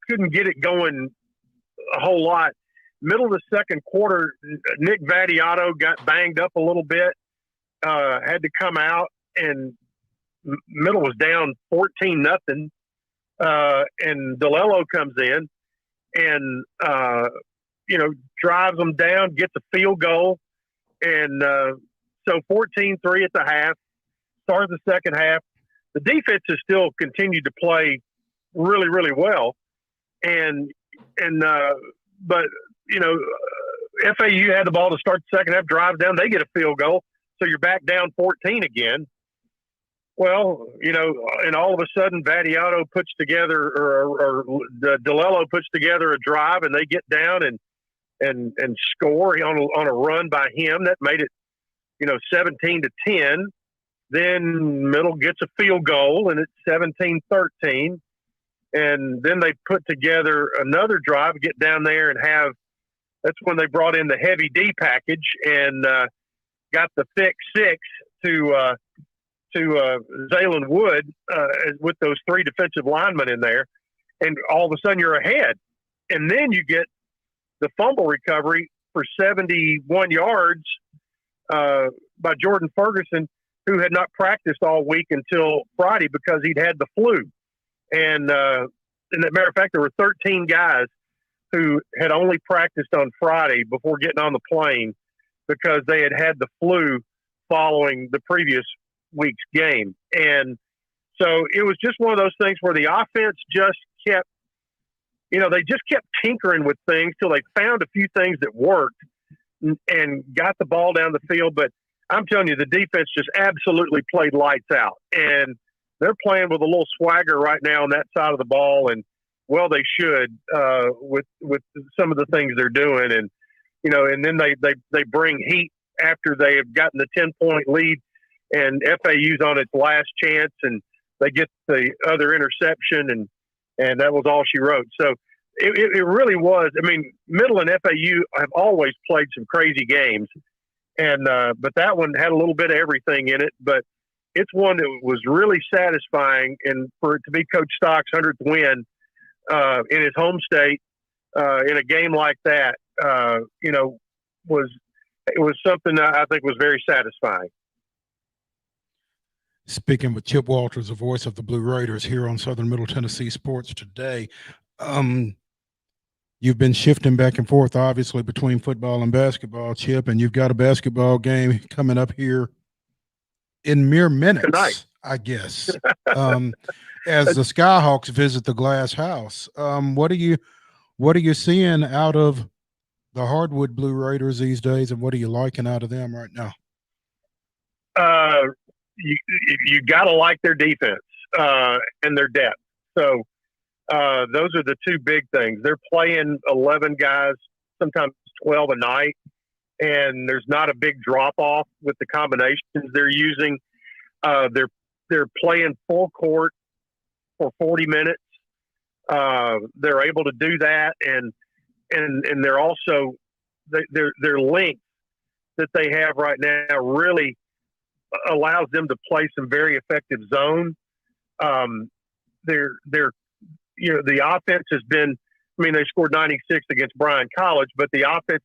couldn't get it going a whole lot. Middle of the second quarter, Nick Vattiato got banged up a little bit, had to come out, and Middle was down 14-0. And DeLello comes in and, drives them down, gets a field goal. And so 14-3 at the half, starts the second half. The defense has still continued to play really, really well. But FAU had the ball to start the second half, drives down, they get a field goal. So you're back down 14 again. Well, and all of a sudden Vattiato puts together, or DeLello puts together a drive, and they get down and score on a run by him that made it, 17-10. Then Middle gets a field goal, and it's 17-13. And then they put together another drive, get down there and that's when they brought in the heavy D package and got the thick six to Zaylen Wood with those three defensive linemen in there. And all of a sudden you're ahead. And then you get the fumble recovery for 71 yards by Jordan Ferguson, who had not practiced all week until Friday because he'd had the flu. And as a matter of fact, there were 13 guys who had only practiced on Friday before getting on the plane because they had the flu following the previous week's game. And so it was just one of those things where the offense just kept, they just kept tinkering with things till they found a few things that worked and got the ball down the field. But I'm telling you, the defense just absolutely played lights out. And they're playing with a little swagger right now on that side of the ball. And, well, they should with some of the things they're doing. And, and then they bring heat after they have gotten the 10-point lead and FAU's on its last chance, and they get the other interception, and that was all she wrote. So it really was. I mean, Middle and FAU have always played some crazy games, and but that one had a little bit of everything in it. But it's one that was really satisfying, and for it to be Coach Stock's 100th win in his home state in a game like that, was something that I think was very satisfying. Speaking with Chip Walters, the voice of the Blue Raiders here on Southern Middle Tennessee Sports Today. You've been shifting back and forth, obviously, between football and basketball, Chip, and you've got a basketball game coming up here in mere minutes, tonight, I guess, as the Skyhawks visit the Glass House. What are you seeing out of the hardwood Blue Raiders these days, and what are you liking out of them right now? You got to like their defense and their depth. So those are the two big things. They're playing 11 guys, sometimes 12 a night, and there's not a big drop off with the combinations they're using. They're playing full court for 40 minutes. They're able to do that, and they're also their length that they have right now really allows them to play some very effective zone. The offense has been, I mean, they scored 96 against Bryan College, but the offense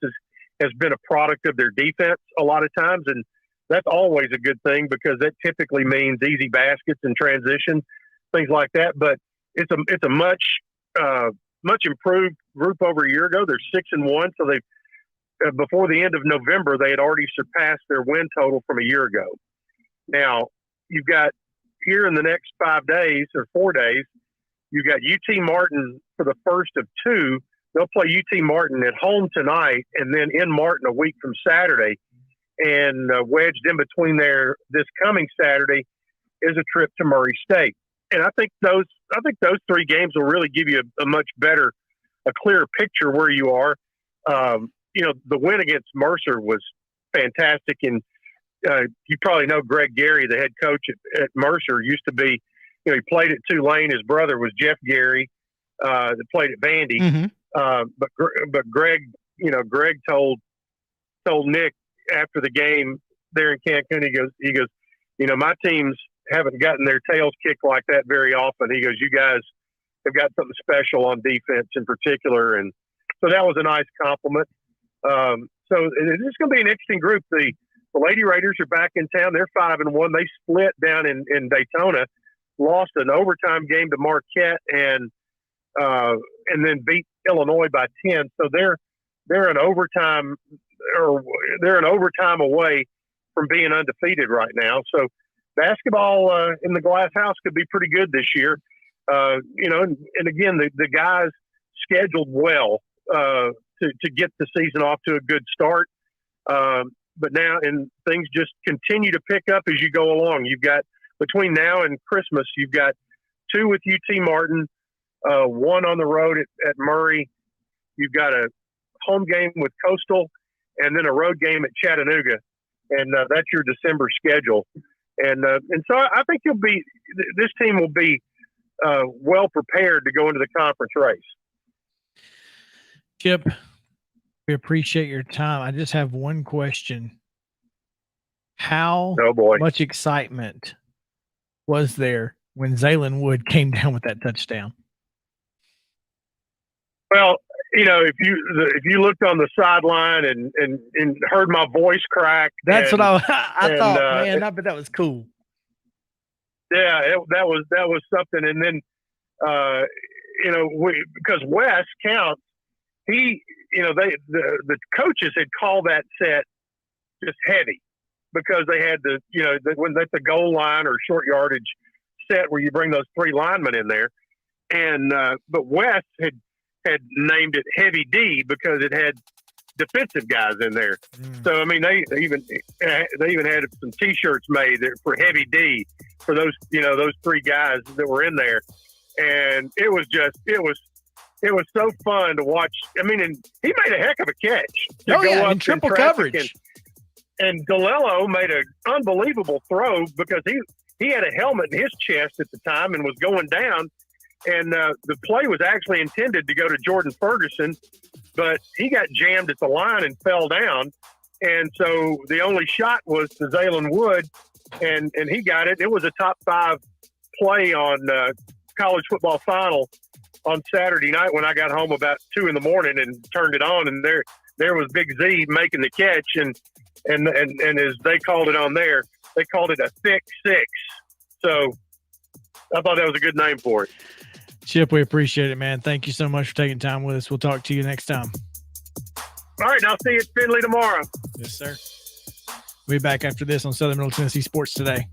has been a product of their defense a lot of times. And that's always a good thing because that typically means easy baskets and transition, things like that. But it's a much improved group over a year ago. They're 6-1. So they before the end of November, they had already surpassed their win total from a year ago. Now you've got here in the next 5 days or 4 days, you've got UT Martin for the first of two. They'll play UT Martin at home tonight and then in Martin a week from Saturday. And wedged in between there this coming Saturday is a trip to Murray State. And I think those three games will really give you a clearer picture where you are. The win against Mercer was fantastic. And you probably know Greg Gary, the head coach at Mercer, used to be, he played at Tulane. His brother was Jeff Gary, that played at Vandy. Mm-hmm. But Greg told Nick after the game there in Cancun, he goes, my teams haven't gotten their tails kicked like that very often. He goes, you guys have got something special on defense in particular. And so that was a nice compliment. So it's going to be an interesting group. The Lady Raiders are back in town. They're 5-1. They split down in Daytona, lost an overtime game to Marquette, and then beat Illinois by 10. So they're an overtime away from being undefeated right now. So basketball in the Glass House could be pretty good this year. And again, the guys scheduled well to get the season off to a good start. But now, and things just continue to pick up as you go along. You've got, between now and Christmas, you've got 2 with UT Martin, 1 on the road at Murray. You've got a home game with Coastal, and then a road game at Chattanooga. And that's your December schedule. And so I think this team will be well prepared to go into the conference race. Chip, we appreciate your time. I just have one question. How much excitement was there when Zaylen Wood came down with that touchdown? Well, if you looked on the sideline and heard my voice crack, that's what I thought, man. I bet that was cool. Yeah, that was something. And then, because Wes Counts, the coaches had called that set just heavy because they had when that's a goal line or short yardage set where you bring those 3 linemen in there, and but Wes had named it Heavy D because it had defensive guys in there. So I mean, they even had some T-shirts made for Heavy D for those 3 guys that were in there, and it was so fun to watch. I mean, and he made a heck of a catch to go up in triple coverage. and DeLillo made an unbelievable throw because he had a helmet in his chest at the time and was going down. And the play was actually intended to go to Jordan Ferguson, but he got jammed at the line and fell down. And so the only shot was to Zaylen Wood, and he got it. It was a top 5 play on college football final on Saturday night when I got home about 2 a.m. and turned it on, and there was Big Z making the catch, and as they called it on there, they called it a thick 6. So I thought that was a good name for it. Chip, we appreciate it, man. Thank you so much for taking time with us. We'll talk to you next time. All right, I'll see you at Findlay tomorrow. Yes, sir. We'll be back after this on Southern Middle Tennessee Sports Today.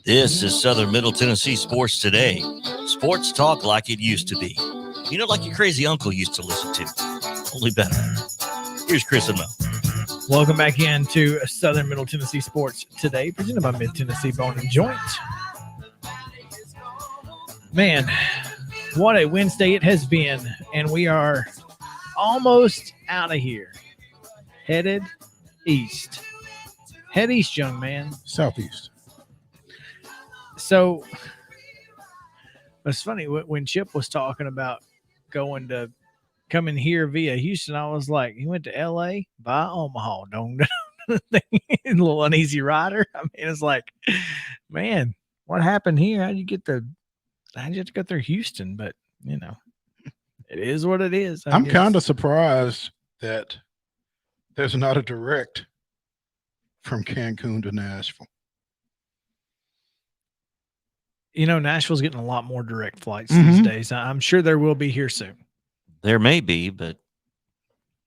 This is Southern Middle Tennessee Sports Today. Sports talk like it used to be. You know, like your crazy uncle used to listen to. Only better. Here's Chris and Mo. Welcome back into Southern Middle Tennessee Sports Today, presented by Mid-Tennessee Bone and Joint. Man, what a Wednesday it has been, and we are almost out of here. Headed east. Head east, young man. Southeast. So it's funny when Chip was talking about coming here via Houston. I was like, he went to LA via Omaha. Don't a little uneasy rider. I mean, it's like, man, what happened here? How'd you have to go through Houston? But you know, it is what it is. I'm kind of surprised that there's not a direct from Cancun to Nashville. You know, Nashville's getting a lot more direct flights these days. I'm sure there will be here soon. There may be, but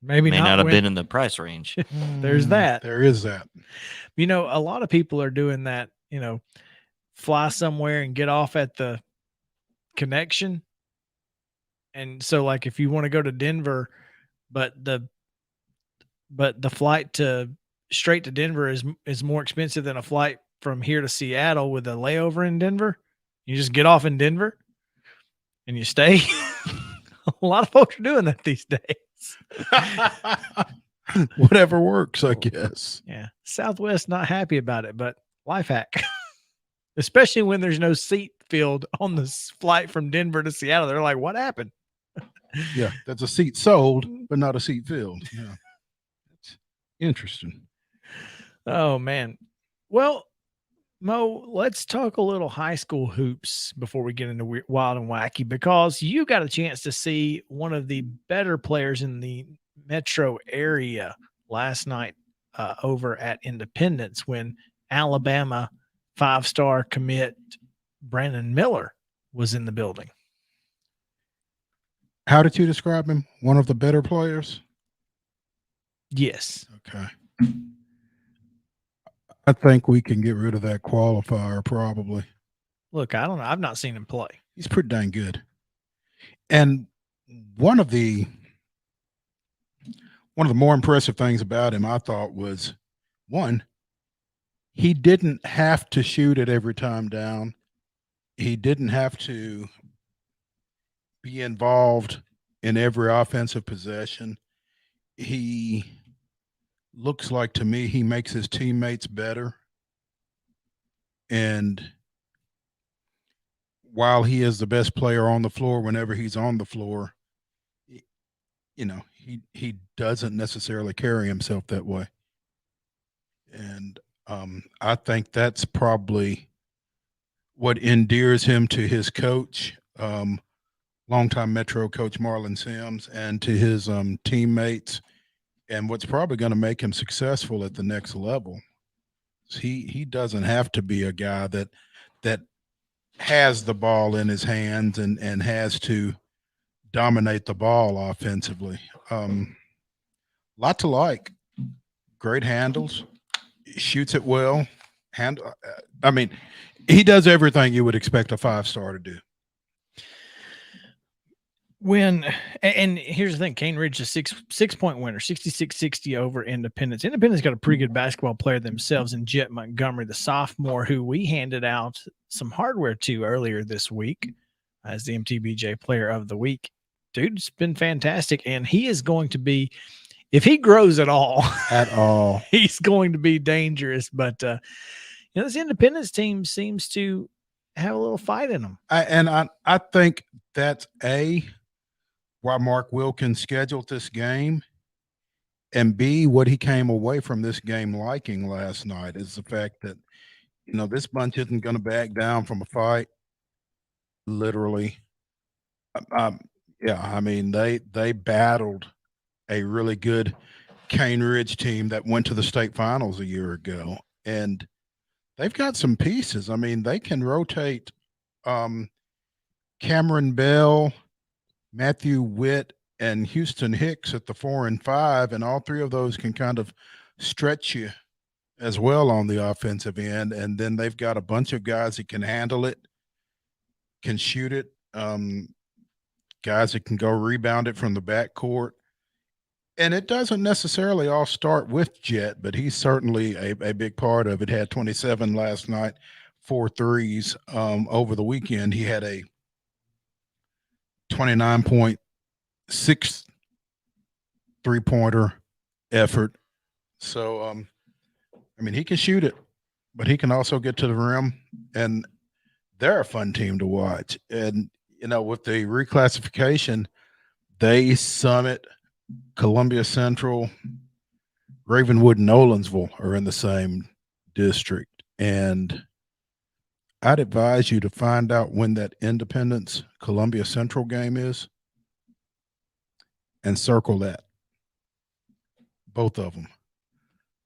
maybe may not have been in the price range. There's that. There is that. You know, a lot of people are doing that, you know, fly somewhere and get off at the connection. And so like if you want to go to Denver, but the flight to straight to Denver is more expensive than a flight from here to Seattle with a layover in Denver. You just get off in Denver and you stay. A lot of folks are doing that these days. Whatever works, I guess. Yeah. Southwest not happy about it, but life hack. Especially when there's no seat filled on this flight from Denver to Seattle. They're like, what happened? Yeah, that's a seat sold, but not a seat filled. Yeah. That's interesting. Oh, man. Well, Mo, let's talk a little high school hoops before we get into Wild and Wacky, because you got a chance to see one of the better players in the metro area last night over at Independence when Alabama 5-star commit Brandon Miller was in the building. How did you describe him? One of the better players? Yes. Okay. I think we can get rid of that qualifier probably. Look, I don't know. I've not seen him play. He's pretty dang good. And one of the more impressive things about him, I thought, was one, he didn't have to shoot it every time down. He didn't have to be involved in every offensive possession. He looks like, to me, he makes his teammates better. And while he is the best player on the floor, whenever he's on the floor, you know, he doesn't necessarily carry himself that way. And I think that's probably what endears him to his coach, longtime Metro coach Marlon Sims, and to his teammates, and what's probably going to make him successful at the next level. He doesn't have to be a guy that has the ball in his hands and has to dominate the ball offensively. Lot to like. Great handles, shoots it well. I mean, he does everything you would expect a 5-star to do. And here's the thing, Cane Ridge is a 6-point winner, 66-60 over Independence. Independence got a pretty good basketball player themselves in Jet Montgomery, the sophomore, who we handed out some hardware to earlier this week as the MTBJ Player of the Week. Dude's been fantastic, and he is going to be, if he grows at all, he's going to be dangerous. But you know, this Independence team seems to have a little fight in them. I think that's why Mark Wilkins scheduled this game, and B, what he came away from this game liking last night is the fact that, you know, this bunch isn't going to back down from a fight. Literally. Yeah, I mean, they battled a really good Cane Ridge team that went to the state finals a year ago, and they've got some pieces. I mean, they can rotate Cameron Bell, Matthew Witt, and Houston Hicks at the 4 and 5, and all three of those can kind of stretch you as well on the offensive end. And then they've got a bunch of guys that can handle it, can shoot it, guys that can go rebound it from the backcourt. And it doesn't necessarily all start with Jet, but he's certainly a big part of it. Had 27 last night, 4 threes. Over the weekend, he had a 29.6 three-pointer effort. So, I mean, he can shoot it, but he can also get to the rim, and they're a fun team to watch. And, you know, with the reclassification, they, Summit, Columbia Central, Ravenwood, and Nolensville are in the same district. And I'd advise you to find out when that Independence Columbia Central game is and circle that. Both of them.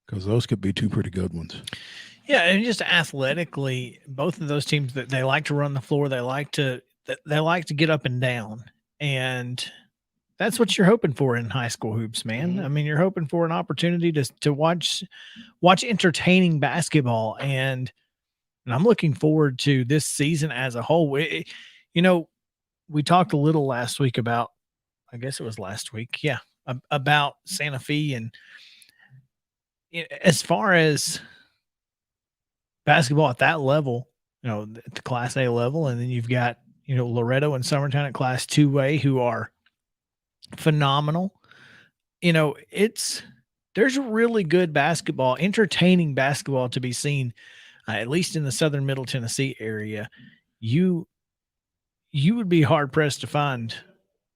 Because those could be two pretty good ones. Yeah, and just athletically, both of those teams that they like to run the floor, they like to get up and down. And that's what you're hoping for in high school hoops, man. Mhm. I mean, you're hoping for an opportunity to watch entertaining basketball, and I'm looking forward to this season as a whole. We talked a little last week about, I guess it was last week, yeah, about Santa Fe, and as far as basketball at that level, at the Class A level, and then you've got Loretto and Summertown at Class 2A who are phenomenal. There's really good basketball, entertaining basketball to be seen, at least in the southern Middle Tennessee area. You would be hard pressed to find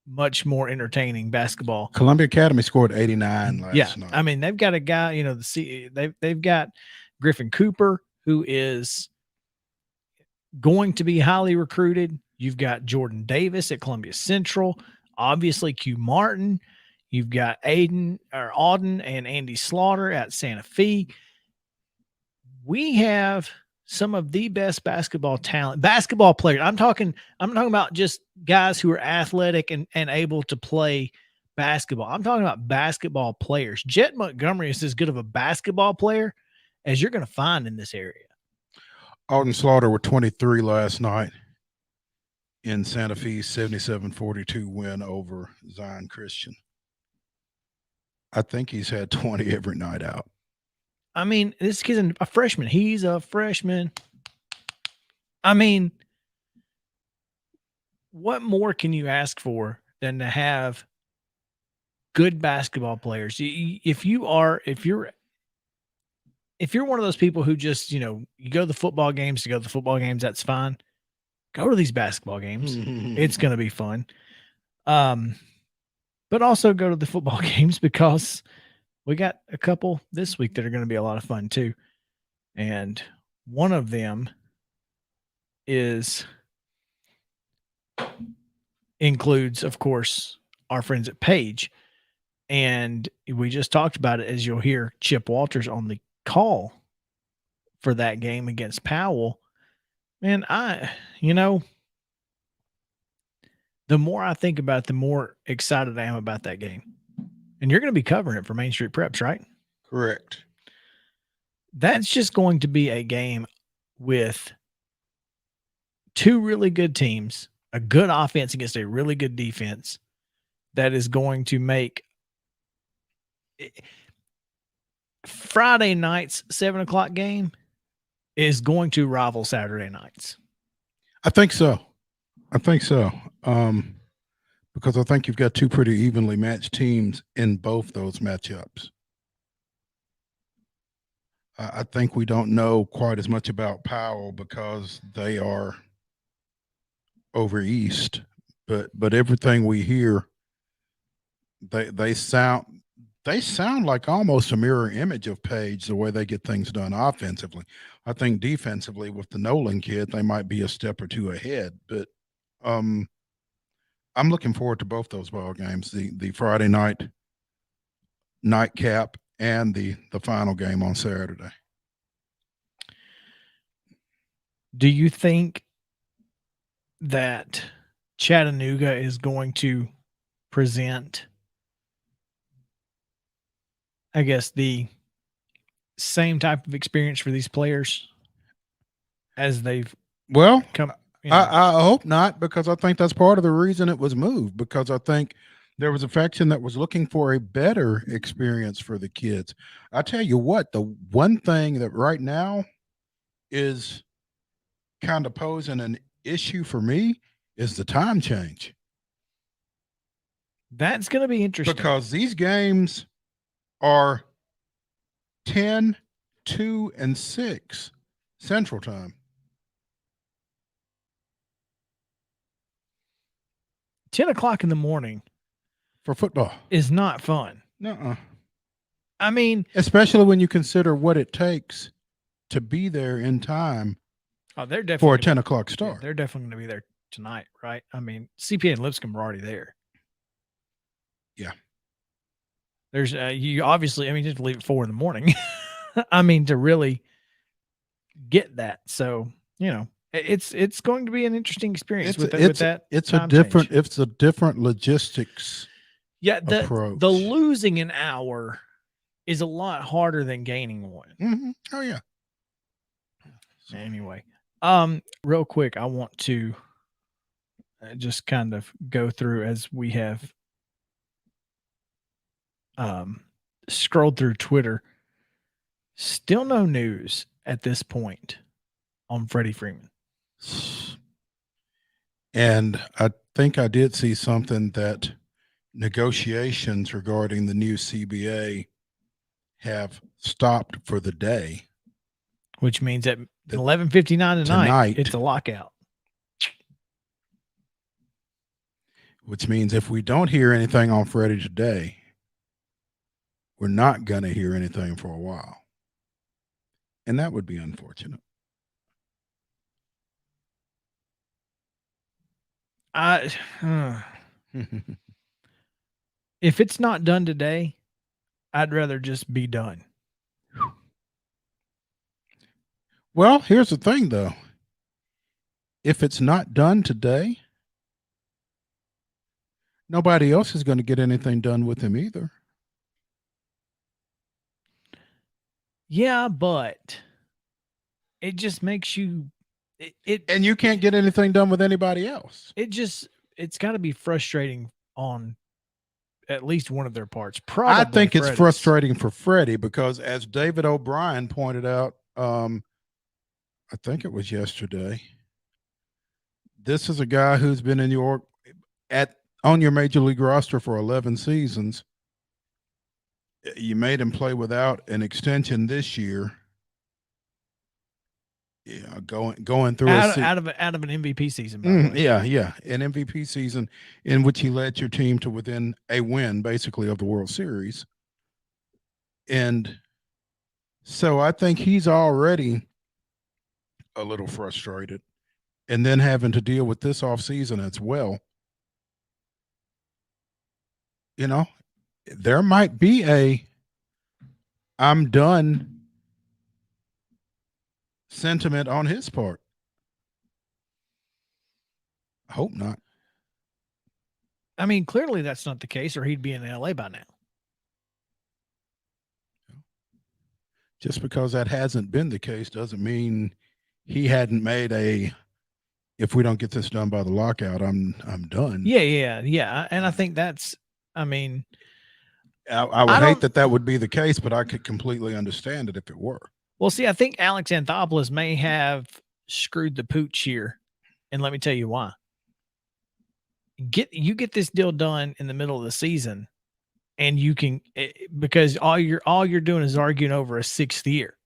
much more entertaining basketball. Columbia Academy scored 89 last night. I mean, they've got a guy, they've got Griffin Cooper, who is going to be highly recruited. You've got Jordan Davis at Columbia Central, obviously Q Martin. You've got Auden and Andy Slaughter at Santa Fe. We have some of the best basketball players. I'm talking about just guys who are athletic and able to play basketball. I'm talking about basketball players. Jet Montgomery is as good of a basketball player as you're going to find in this area. Alden Slaughter with 23 last night in Santa Fe's 77-42 win over Zion Christian. I think he's had 20 every night out. I mean, this kid's a freshman. He's a freshman. I mean, what more can you ask for than to have good basketball players? If you're one of those people who just, you go to the football games, that's fine. Go to these basketball games. It's going to be fun. But also go to the football games because we got a couple this week that are going to be a lot of fun too. And one of them includes, of course, our friends at Page. And we just talked about it, as you'll hear Chip Walters on the call for that game against Powell. Man, the more I think about it, the more excited I am about that game. And you're going to be covering it for Main Street Preps, right? Correct. That's just going to be a game with two really good teams, a good offense against a really good defense, that is going to make Friday night's 7:00 game is going to rival Saturday nights. I think so. Because I think you've got two pretty evenly matched teams in both those matchups. I think we don't know quite as much about Powell because they are over east, but everything we hear, they sound like almost a mirror image of Page, the way they get things done offensively. I think defensively with the Nolan kid, they might be a step or two ahead, but I'm looking forward to both those ball games, the Friday night nightcap and the final game on Saturday. Do you think that Chattanooga is going to present, I guess, the same type of experience for these players as they've come? I hope not, because I think that's part of the reason it was moved, because I think there was a faction that was looking for a better experience for the kids. I tell you what, the one thing that right now is kind of posing an issue for me is the time change. That's going to be interesting. Because these games are 10, 2, and 6 Central Time. 10:00 in the morning for football is not fun. Nuh-uh. I mean, especially when you consider what it takes to be there in time Oh, they're definitely for a 10 o'clock Yeah, start. they're definitely going to be there tonight, right? I mean, CPA and Lipscomb are already there. Yeah. There's you obviously. I mean, you have to leave at 4 a.m. I mean, to really get that. So it's going to be an interesting experience with that. It's time change. it's a different logistics. Yeah, approach. the losing an hour is a lot harder than gaining one. Mm-hmm. Oh yeah. Anyway, real quick, I want to just kind of go through as we have scrolled through Twitter. Still no news at this point on Freddie Freeman. And I think I did see something that negotiations regarding the new CBA have stopped for the day. Which means at 11:59 tonight, it's a lockout. Which means if we don't hear anything on Freddie today, we're not going to hear anything for a while. And that would be unfortunate. If it's not done today, I'd rather just be done. Well, here's the thing, though. If it's not done today, nobody else is going to get anything done with him either. Yeah, but it just makes you and you can't get anything done with anybody else. It's got to be frustrating on at least one of their parts. Probably I think Freddie's. It's frustrating for Freddie because, as David O'Brien pointed out, I think it was yesterday, this is a guy who's been in your on your major league roster for 11 seasons. You made him play without an extension this year. Yeah, going through out of an MVP season. An MVP season in which he led your team to within a win, basically, of the World Series. And so I think he's already a little frustrated, and then having to deal with this offseason as well. There might be a I'm done sentiment on his part. I hope not. I mean, clearly that's not the case, or he'd be in LA by now. Just because that hasn't been the case doesn't mean he hadn't made if we don't get this done by the lockout, I'm done. Yeah. And I think that's, I mean, I would hate that would be the case, but I could completely understand it if it were. Well, see, I think Alex Anthopoulos may have screwed the pooch here, and let me tell you why. You get this deal done in the middle of the season, and you can because all you're doing is arguing over a 6th year.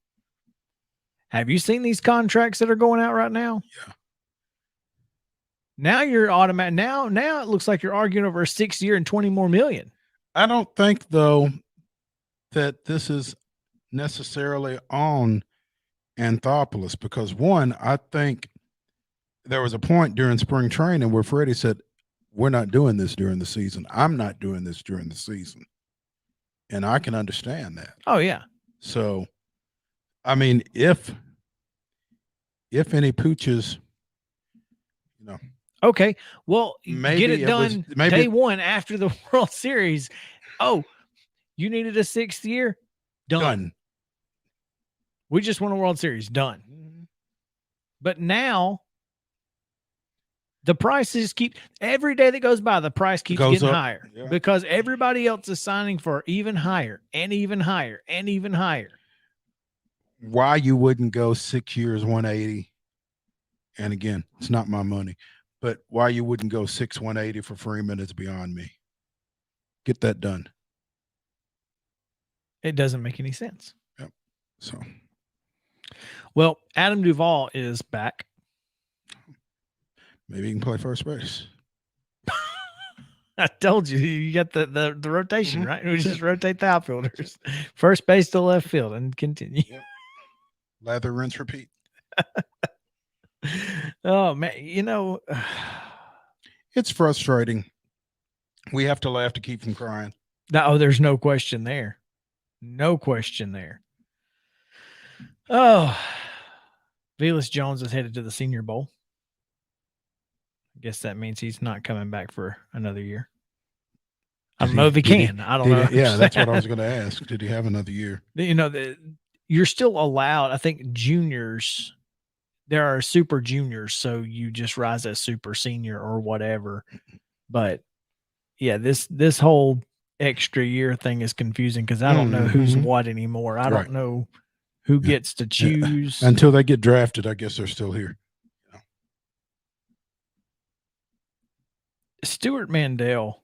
Have you seen these contracts that are going out right now? Yeah. Now you're automatic. Now it looks like you're arguing over a 6th year and 20 more million. I don't think though that this is necessarily on Anthopoulos because one, I think there was a point during spring training where Freddie said, "We're not doing this during the season. I'm not doing this during the season," and I can understand that. Oh yeah. So, I mean, if any pooches, Okay, well, maybe get it done day one after the World Series. Oh, you needed a 6th year? Done. We just won a World Series. Done. Mm-hmm. But now the prices every day that goes by, the price keeps getting higher because everybody else is signing for even higher and even higher and even higher. Why you wouldn't go 6 years, 180? And again, it's not my money. But why you wouldn't go 6, 180 for Freeman is beyond me. Get that done. It doesn't make any sense. Yep. So, well, Adam Duvall is back. Maybe he can play first base. I told you got the rotation, right? We just rotate the outfielders, first base to left field, and continue. Yep. Lather, rinse, repeat. Oh man, you know, It's frustrating. We have to laugh to keep from crying. no, there's no question there. No question there. Oh, Velus Jones is headed to the Senior Bowl. I guess that means he's not coming back for another year. I don't know if he can. I don't know. Yeah, that's what I was going to ask. Did he have another year? You know, you're still allowed. I think juniors, there are super juniors, so you just rise as super senior or whatever. But yeah, this whole extra year thing is confusing because I don't know who's what anymore. I don't know who gets to choose until they get drafted. I guess they're still here. Stuart Mandel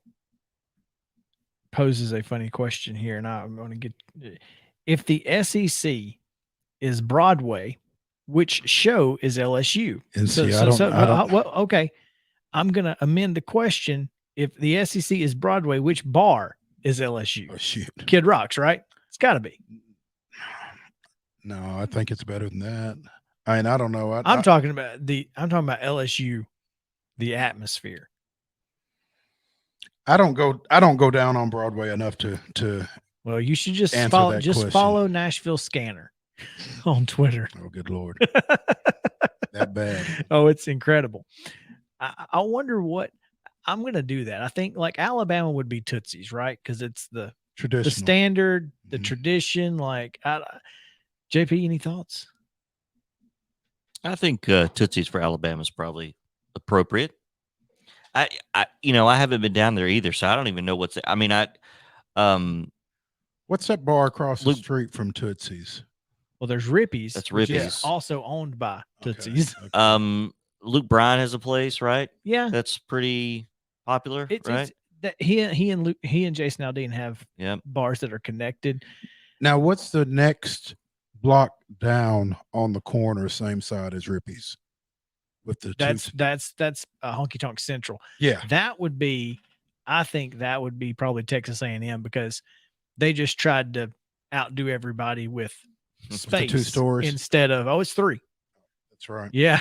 poses a funny question here, and I'm going to get if the SEC is Broadway, which show is LSU? And well, okay, I'm going to amend the question. If the SEC is Broadway, which bar is LSU? Oh, shoot. Kid Rock's, right? It's got to be. No, I think it's better than that. I mean, I don't know. I'm talking about LSU, the atmosphere. I don't go down on Broadway enough to. Well, you should just follow Nashville Scanner on Twitter. Oh, good Lord. That bad. Oh, it's incredible. I wonder what I'm going to do that. I think like Alabama would be Tootsie's, right? Because it's the standard, the tradition. Like, JP, any thoughts? I think Tootsie's for Alabama is probably appropriate. I haven't been down there either, so I don't even know what's. What's that bar across the street from Tootsie's? Well, there's Rippy's. That's Rippy's. Also owned by Tootsie's. Okay. Luke Bryan has a place, right? Yeah, that's pretty popular, right? He and Jason Aldean have bars that are connected. Now, what's the next block down on the corner, same side as Rippy's? With the that's Honky Tonk Central. Yeah, I think that would be probably Texas A&M because they just tried to outdo everybody with space. 2 stores instead of it's 3. That's right. Yeah,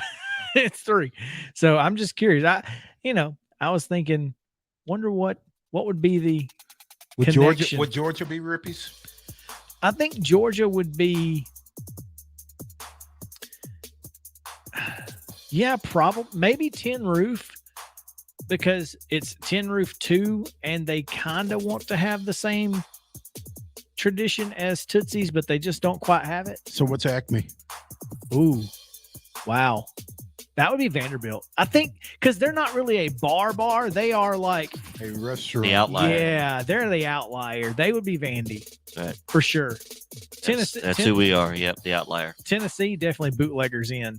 it's 3. So I'm just curious. I was thinking, wonder what would be the connection. Would Georgia be Rippy's? I think Georgia would be. Yeah, probably maybe Tin Roof because it's Tin Roof 2 and they kind of want to have the same tradition as Tootsie's, but they just don't quite have it. So what's Acme? Ooh, wow. That would be Vanderbilt. I think because they're not really a bar. They are like a restaurant. The outlier. Yeah, they're the outlier. They would be Vandy. Right. For sure. Tennessee. That's who we are. Yep, the outlier. Tennessee, definitely bootleggers in.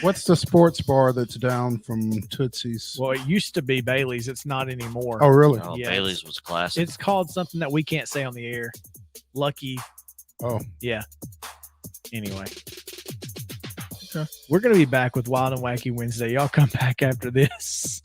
What's the sports bar that's down from Tootsie's? Well, it used to be Bailey's. It's not anymore. Oh, really? Oh, yeah, Bailey's was classic. It's called something that we can't say on the air. Lucky. Oh. Yeah. Anyway. Okay. We're going to be back with Wild and Wacky Wednesday. Y'all come back after this.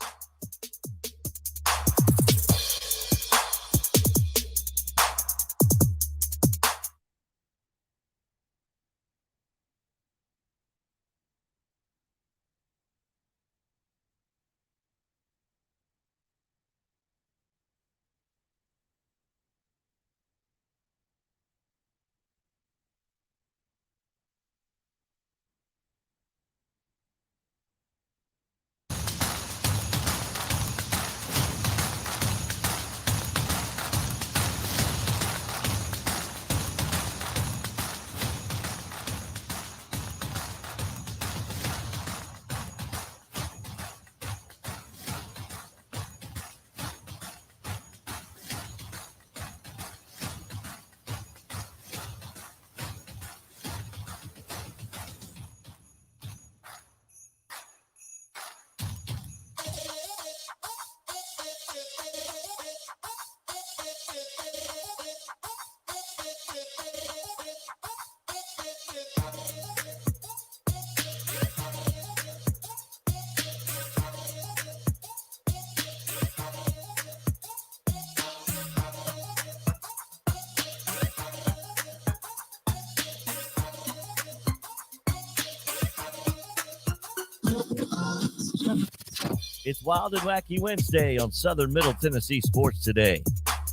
It's Wild and Wacky Wednesday on Southern Middle Tennessee Sports Today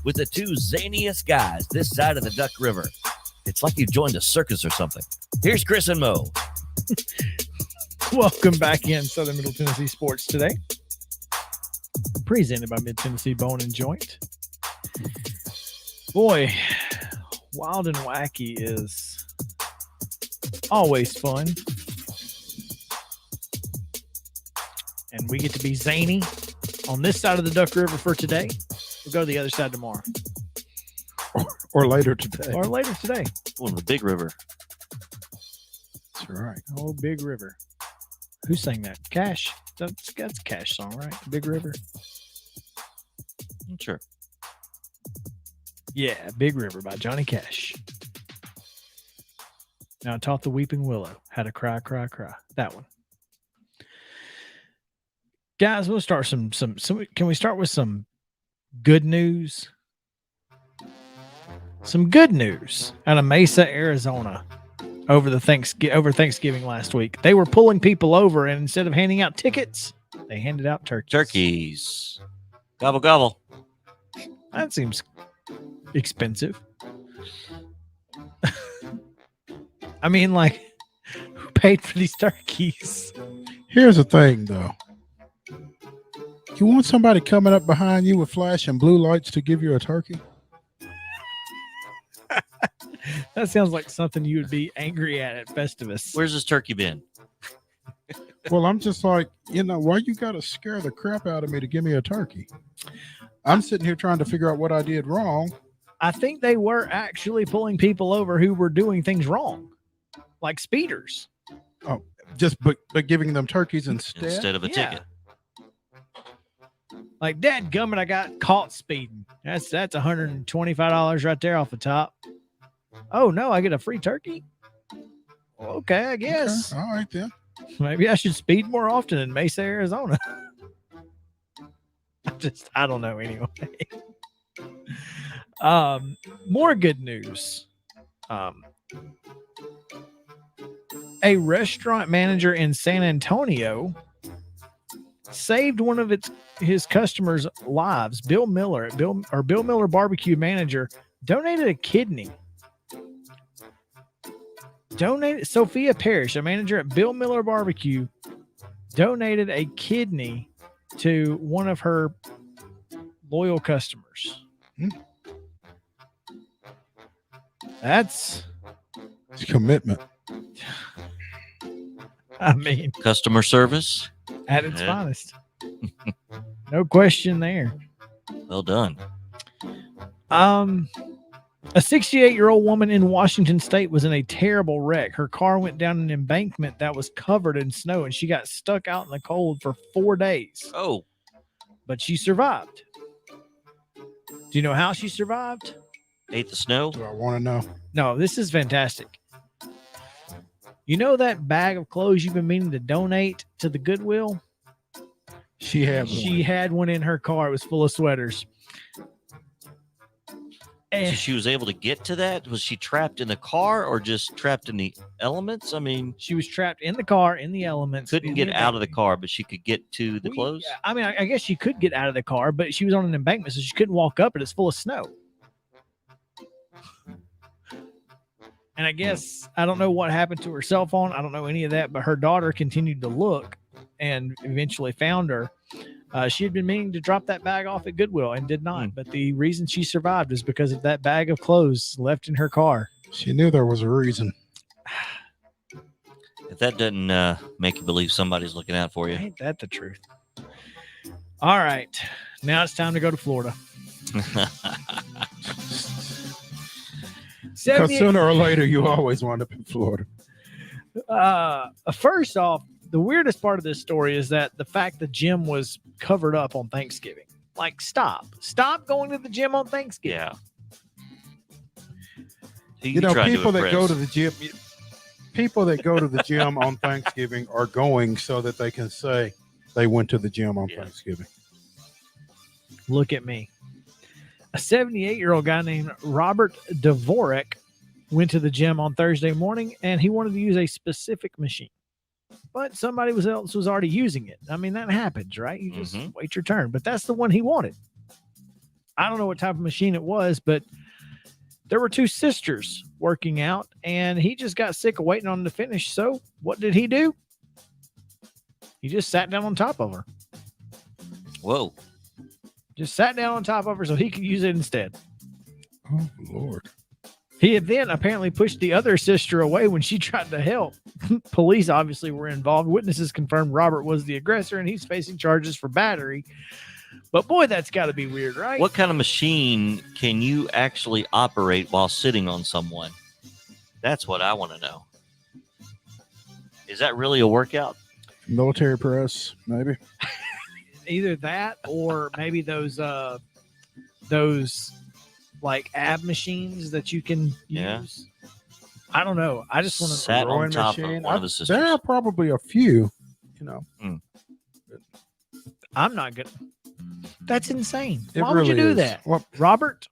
with the two zaniest guys this side of the Duck River. It's like you joined a circus or something. Here's Chris and Mo. Welcome back in Southern Middle Tennessee Sports Today. Presented by Mid-Tennessee Bone and Joint. Boy, Wild and Wacky is always fun. And we get to be zany on this side of the Duck River for today. We'll go to the other side tomorrow. Or later today. Or later today. Oh, the Big River. That's right. Oh, Big River. Who sang that? Cash. That's a Cash song, right? Big River. Sure. Yeah, Big River by Johnny Cash. Now I taught the Weeping Willow how to cry, cry, cry. That one. Guys, we'll start some. Can we start with some good news? Some good news out of Mesa, Arizona, over Thanksgiving last week. They were pulling people over, and instead of handing out tickets, they handed out turkeys. Turkeys. Gobble, gobble. That seems expensive. I mean, like, who paid for these turkeys? Here's the thing, though. You want somebody coming up behind you with flashing blue lights to give you a turkey? That sounds like something you would be angry at Festivus. Where's this turkey been? Well, I'm just like, why you got to scare the crap out of me to give me a turkey? I'm sitting here trying to figure out what I did wrong. I think they were actually pulling people over who were doing things wrong, like speeders. Oh, but giving them turkeys instead of a ticket. Like, dadgummit, I got caught speeding. That's $125 right there off the top. Oh, no, I get a free turkey? Okay, I guess. Okay. All right, then. Maybe I should speed more often in Mesa, Arizona. I don't know anyway. More good news. A restaurant manager in San Antonio saved one of his customers' lives. Bill Miller Barbecue manager donated a kidney. Sophia Parrish, a manager at Bill Miller Barbecue, donated a kidney to one of her loyal customers. That's commitment. I mean, customer service at its finest. No question there. Well done. A 68-year-old woman in Washington State was in a terrible wreck. Her car went down an embankment that was covered in snow, and she got stuck out in the cold for 4 days. Oh. But she survived. Do you know how she survived? Ate the snow? Do I want to know? No, this is fantastic. You know that bag of clothes you've been meaning to donate to the Goodwill? She had one in her car. It was full of sweaters. So she was able to get to that? Was she trapped in the car or just trapped in the elements? I mean, she was trapped in the car in the elements. Couldn't get out of the car, but she could get to the clothes? Yeah, I mean, I guess she could get out of the car, but she was on an embankment, so she couldn't walk up it. It's full of snow. And I guess, I don't know what happened to her cell phone. I don't know any of that, but her daughter continued to look and eventually found her. She had been meaning to drop that bag off at Goodwill and did not. But the reason she survived is because of that bag of clothes left in her car. She knew there was a reason. If that doesn't make you believe somebody's looking out for you. Ain't that the truth? All right. Now it's time to go to Florida. Because sooner or later, you always wind up in Florida. First off, the weirdest part of this story is that the fact the gym was covered up on Thanksgiving. Like, stop going to the gym on Thanksgiving. Yeah. People that go to the gym on Thanksgiving are going so that they can say they went to the gym on Thanksgiving. Look at me. A 78-year-old guy named Robert Dvorak went to the gym on Thursday morning, and he wanted to use a specific machine. but somebody else was already using it. I mean, that happens, right? You just Mhm. wait your turn. But that's the one he wanted. I don't know what type of machine it was, but there were two sisters working out, and he just got sick of waiting on them to finish. So what did he do? He just sat down on top of her. Whoa. Just sat down on top of her so he could use it instead. Oh, Lord. He had then apparently pushed the other sister away when she tried to help. Police obviously were involved. Witnesses confirmed Robert was the aggressor, and he's facing charges for battery. But boy, that's got to be weird, right? What kind of machine can you actually operate while sitting on someone? That's what I want to know. Is that really a workout? Military press, maybe. Either that or maybe those like ab machines that you can Yeah. use. I don't know. I just want to. Sat on Rowing top machine. of one of the sisters. There are probably a few, I'm not good. That's insane. It Why would you really do is. that, Well, Robert?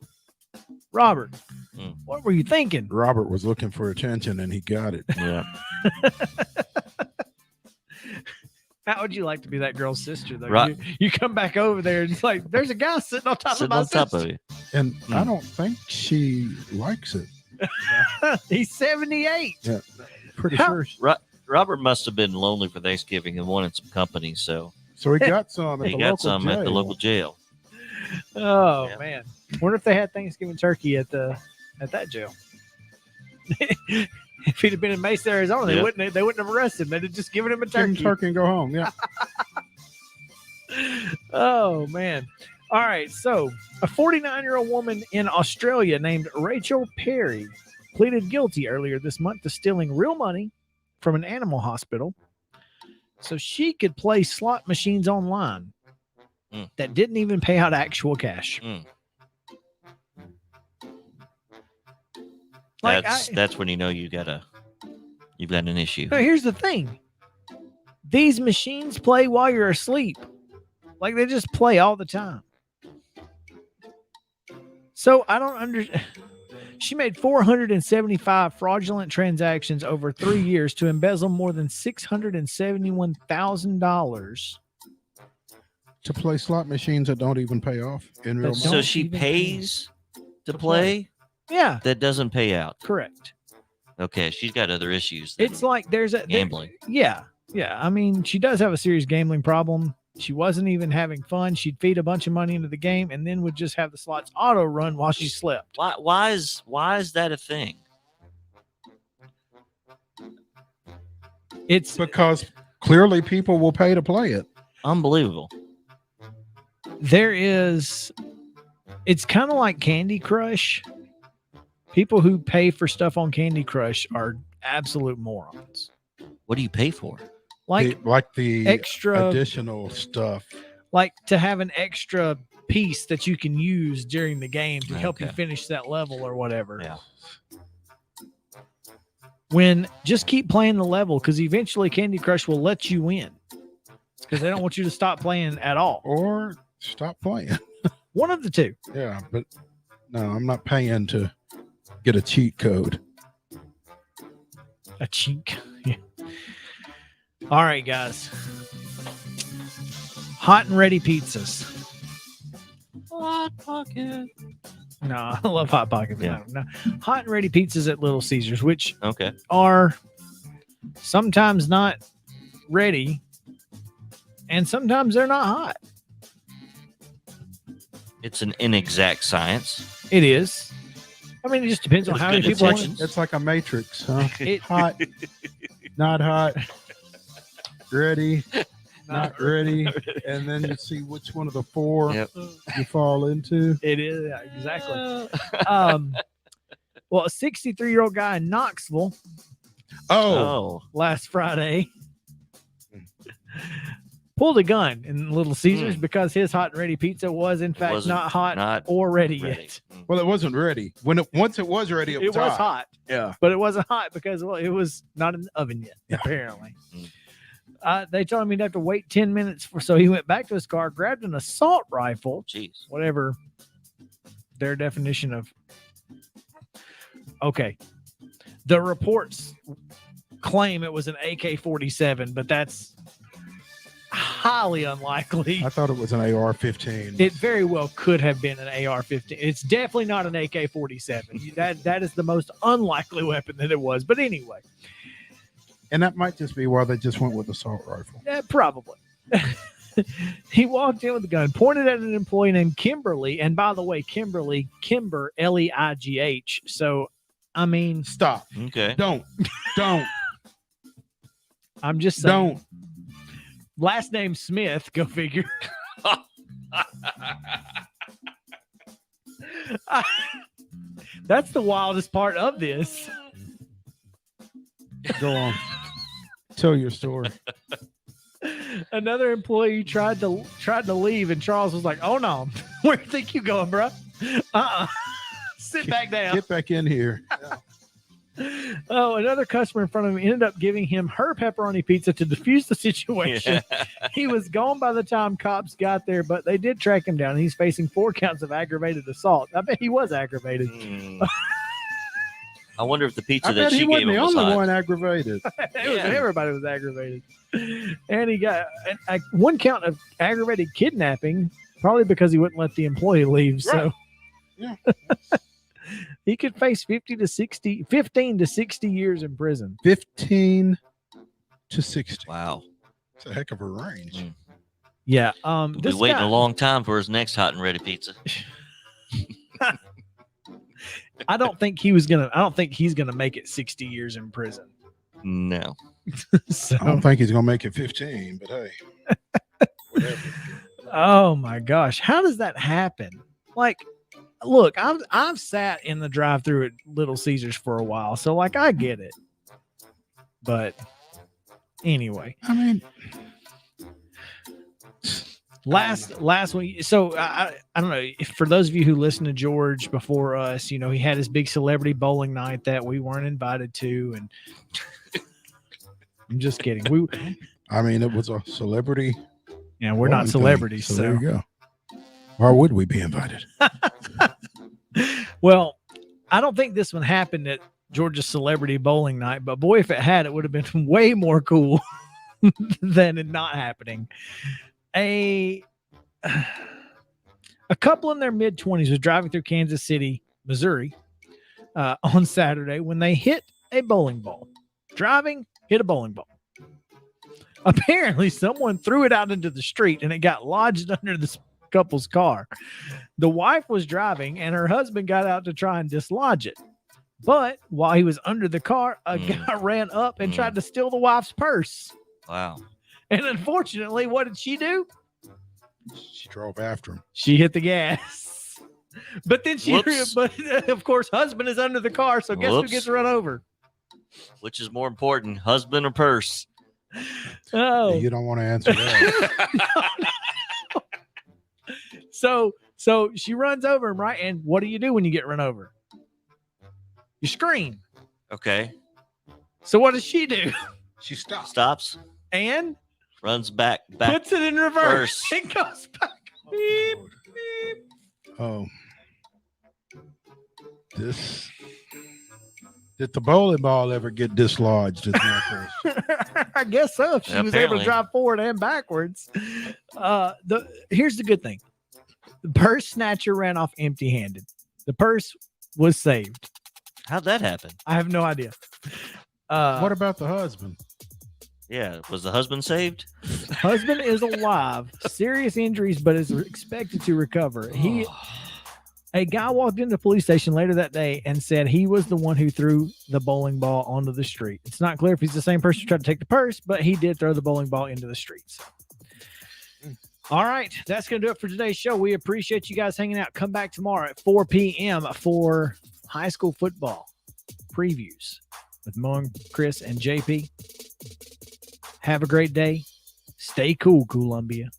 Robert, Mm. what were you thinking? Robert was looking for attention and he got it. Yeah. How would you like to be that girl's sister, though? Right. You come back over there and it's like, there's a guy sitting on top Sitting of my on top sister. of you. And I don't think she likes it. He's 78. Pretty How- sure. Robert must have been lonely for Thanksgiving and wanted some company, so So he got some at he the got local some jail. at the local jail. Oh Yeah. man, wonder if they had Thanksgiving turkey at that jail. If he'd have been in Mesa, Arizona, they Yeah. wouldn't have arrested him. They'd have just given him a Give him turkey. turkey and go home. Yeah. Oh man. All right. So a 49-year-old woman in Australia named Rachel Perry pleaded guilty earlier this month to stealing real money from an animal hospital so she could play slot machines online that didn't even pay out actual cash. Like, That's when you know you've got an issue. No, here's the thing. These machines play while you're asleep. Like they just play all the time. So I don't understand. She made 475 fraudulent transactions over 3 years to embezzle more than $671,000. To play slot machines that don't even pay off in real That money. So she even pays to to play Yeah, that doesn't pay out. correct. Okay, she's got other issues. than It's like there's a gambling. Yeah. I mean, she does have a serious gambling problem. She wasn't even having fun. She'd feed a bunch of money into the game and then would just have the slots auto run while she slept. Why is that a thing? It's Because clearly people will pay to play it. Unbelievable. it's kind of like Candy Crush. People who pay for stuff on Candy Crush are absolute morons. What do you pay for? Like the extra, additional stuff. like to have an extra piece that you can use during the game to help you Okay. finish that level or whatever. Yeah. When just keep playing the level, because eventually Candy Crush will let you win because they don't want you to stop playing at all. Or stop playing. One of the two. Yeah, but no, I'm not paying to get a cheat code. A cheek. Yeah. All right, guys. Hot and ready pizzas. Hot Pocket. No, I love Hot Pocket. But Yeah. no. Hot and ready pizzas at Little Caesars, which Okay. are sometimes not ready and sometimes they're not hot. It's an inexact science. It is. I mean, it just depends on There's how many good people want intentions. It's like a matrix, huh? it. Hot, not hot, ready, not ready, and then you see which one of the four Yep. you fall into. It is yeah, exactly. Well, a 63-year-old guy in Knoxville Oh. last Friday pulled a gun in Little Caesars because his hot and ready pizza was in fact Wasn't- not hot not or ready ready. yet. Well, it wasn't ready. Once it was ready, it was hot. Yeah. but it wasn't hot because it was not in the oven yet. Yeah. Apparently, Mm. they told him he'd have to wait 10 minutes so he went back to his car, grabbed an assault rifle, Jeez. whatever their definition of. Okay, the reports claim it was an AK-47, but that's highly unlikely. I thought it was an AR-15. It very well could have been an AR-15. It's definitely not an AK-47. That is the most unlikely weapon that it was. But anyway. And that might just be why they just went with assault rifle. Probably. He walked in with a gun, pointed at an employee named Kimberly. And by the way, Kimber, Leigh. So, I mean. Stop. Okay. Don't. I'm just saying. Don't. Last name Smith, go figure. That's the wildest part of this. Go on. Tell your story. Another employee tried to leave, and Charles was like, "Oh no, where do you think you going, bro? Sit back down. Get back in here." Oh, another customer in front of him ended up giving him her pepperoni pizza to defuse the situation. Yeah. He was gone by the time cops got there, but they did track him down. He's facing 4 counts of aggravated assault. I bet he was aggravated. I wonder if the pizza I that bet she he gave wasn't him the was only hot. one aggravated. Everybody was aggravated. And he got 1 count of aggravated kidnapping, probably because he wouldn't let the employee leave. Right. So yeah. He could face 15 to 60 years in prison. 15 to 60. Wow. It's a heck of a range. Yeah. He'll be waiting a long time for his next hot and ready pizza. I don't think he's gonna make it 60 years in prison. No. So, I don't think he's gonna make it 15, but hey. Whatever. Oh my gosh. How does that happen? Like, look, I've sat in the drive-thru at Little Caesars for a while, so like I get it. But anyway, I mean, last week. So I don't know if for those of you who listened to George before us, he had his big celebrity bowling night that we weren't invited to, and I'm just kidding. It was a celebrity. Yeah, we're not celebrities, so there you go. Why would we be invited? Well, I don't think this one happened at Georgia's celebrity bowling night, but boy, if it had, it would have been way more cool than it not happening. A couple in their mid-20s was driving through Kansas City, Missouri, on Saturday when they hit a bowling ball. Driving, hit a bowling ball. Apparently, someone threw it out into the street and it got lodged under the couple's car. The wife was driving and her husband got out to try and dislodge it. But while he was under the car, a guy ran up and tried to steal the wife's purse. Wow. And unfortunately, what did she do? She drove after him. She hit the gas. But then of course, husband is under the car. So guess who gets run over? Which is more important, husband or purse? Oh, you don't want to answer that. So she runs over him, right? And what do you do when you get run over? You scream. Okay. So what does she do? She stops and runs back, puts it in reverse. It goes back. Beep, beep. Oh, did the bowling ball ever get dislodged? I guess so. She was able to drive forward and backwards. Here's the good thing. The purse snatcher ran off empty-handed. The purse was saved. How'd that happen? I have no idea. What about the husband? Yeah, was the husband saved? Husband is alive. Serious injuries, but is expected to recover. A guy walked into the police station later that day and said he was the one who threw the bowling ball onto the street. It's not clear if he's the same person who tried to take the purse, but he did throw the bowling ball into the streets. All right, that's going to do it for today's show. We appreciate you guys hanging out. Come back tomorrow at 4 p.m. for high school football previews with Mo, Chris, and JP. Have a great day. Stay cool, Columbia.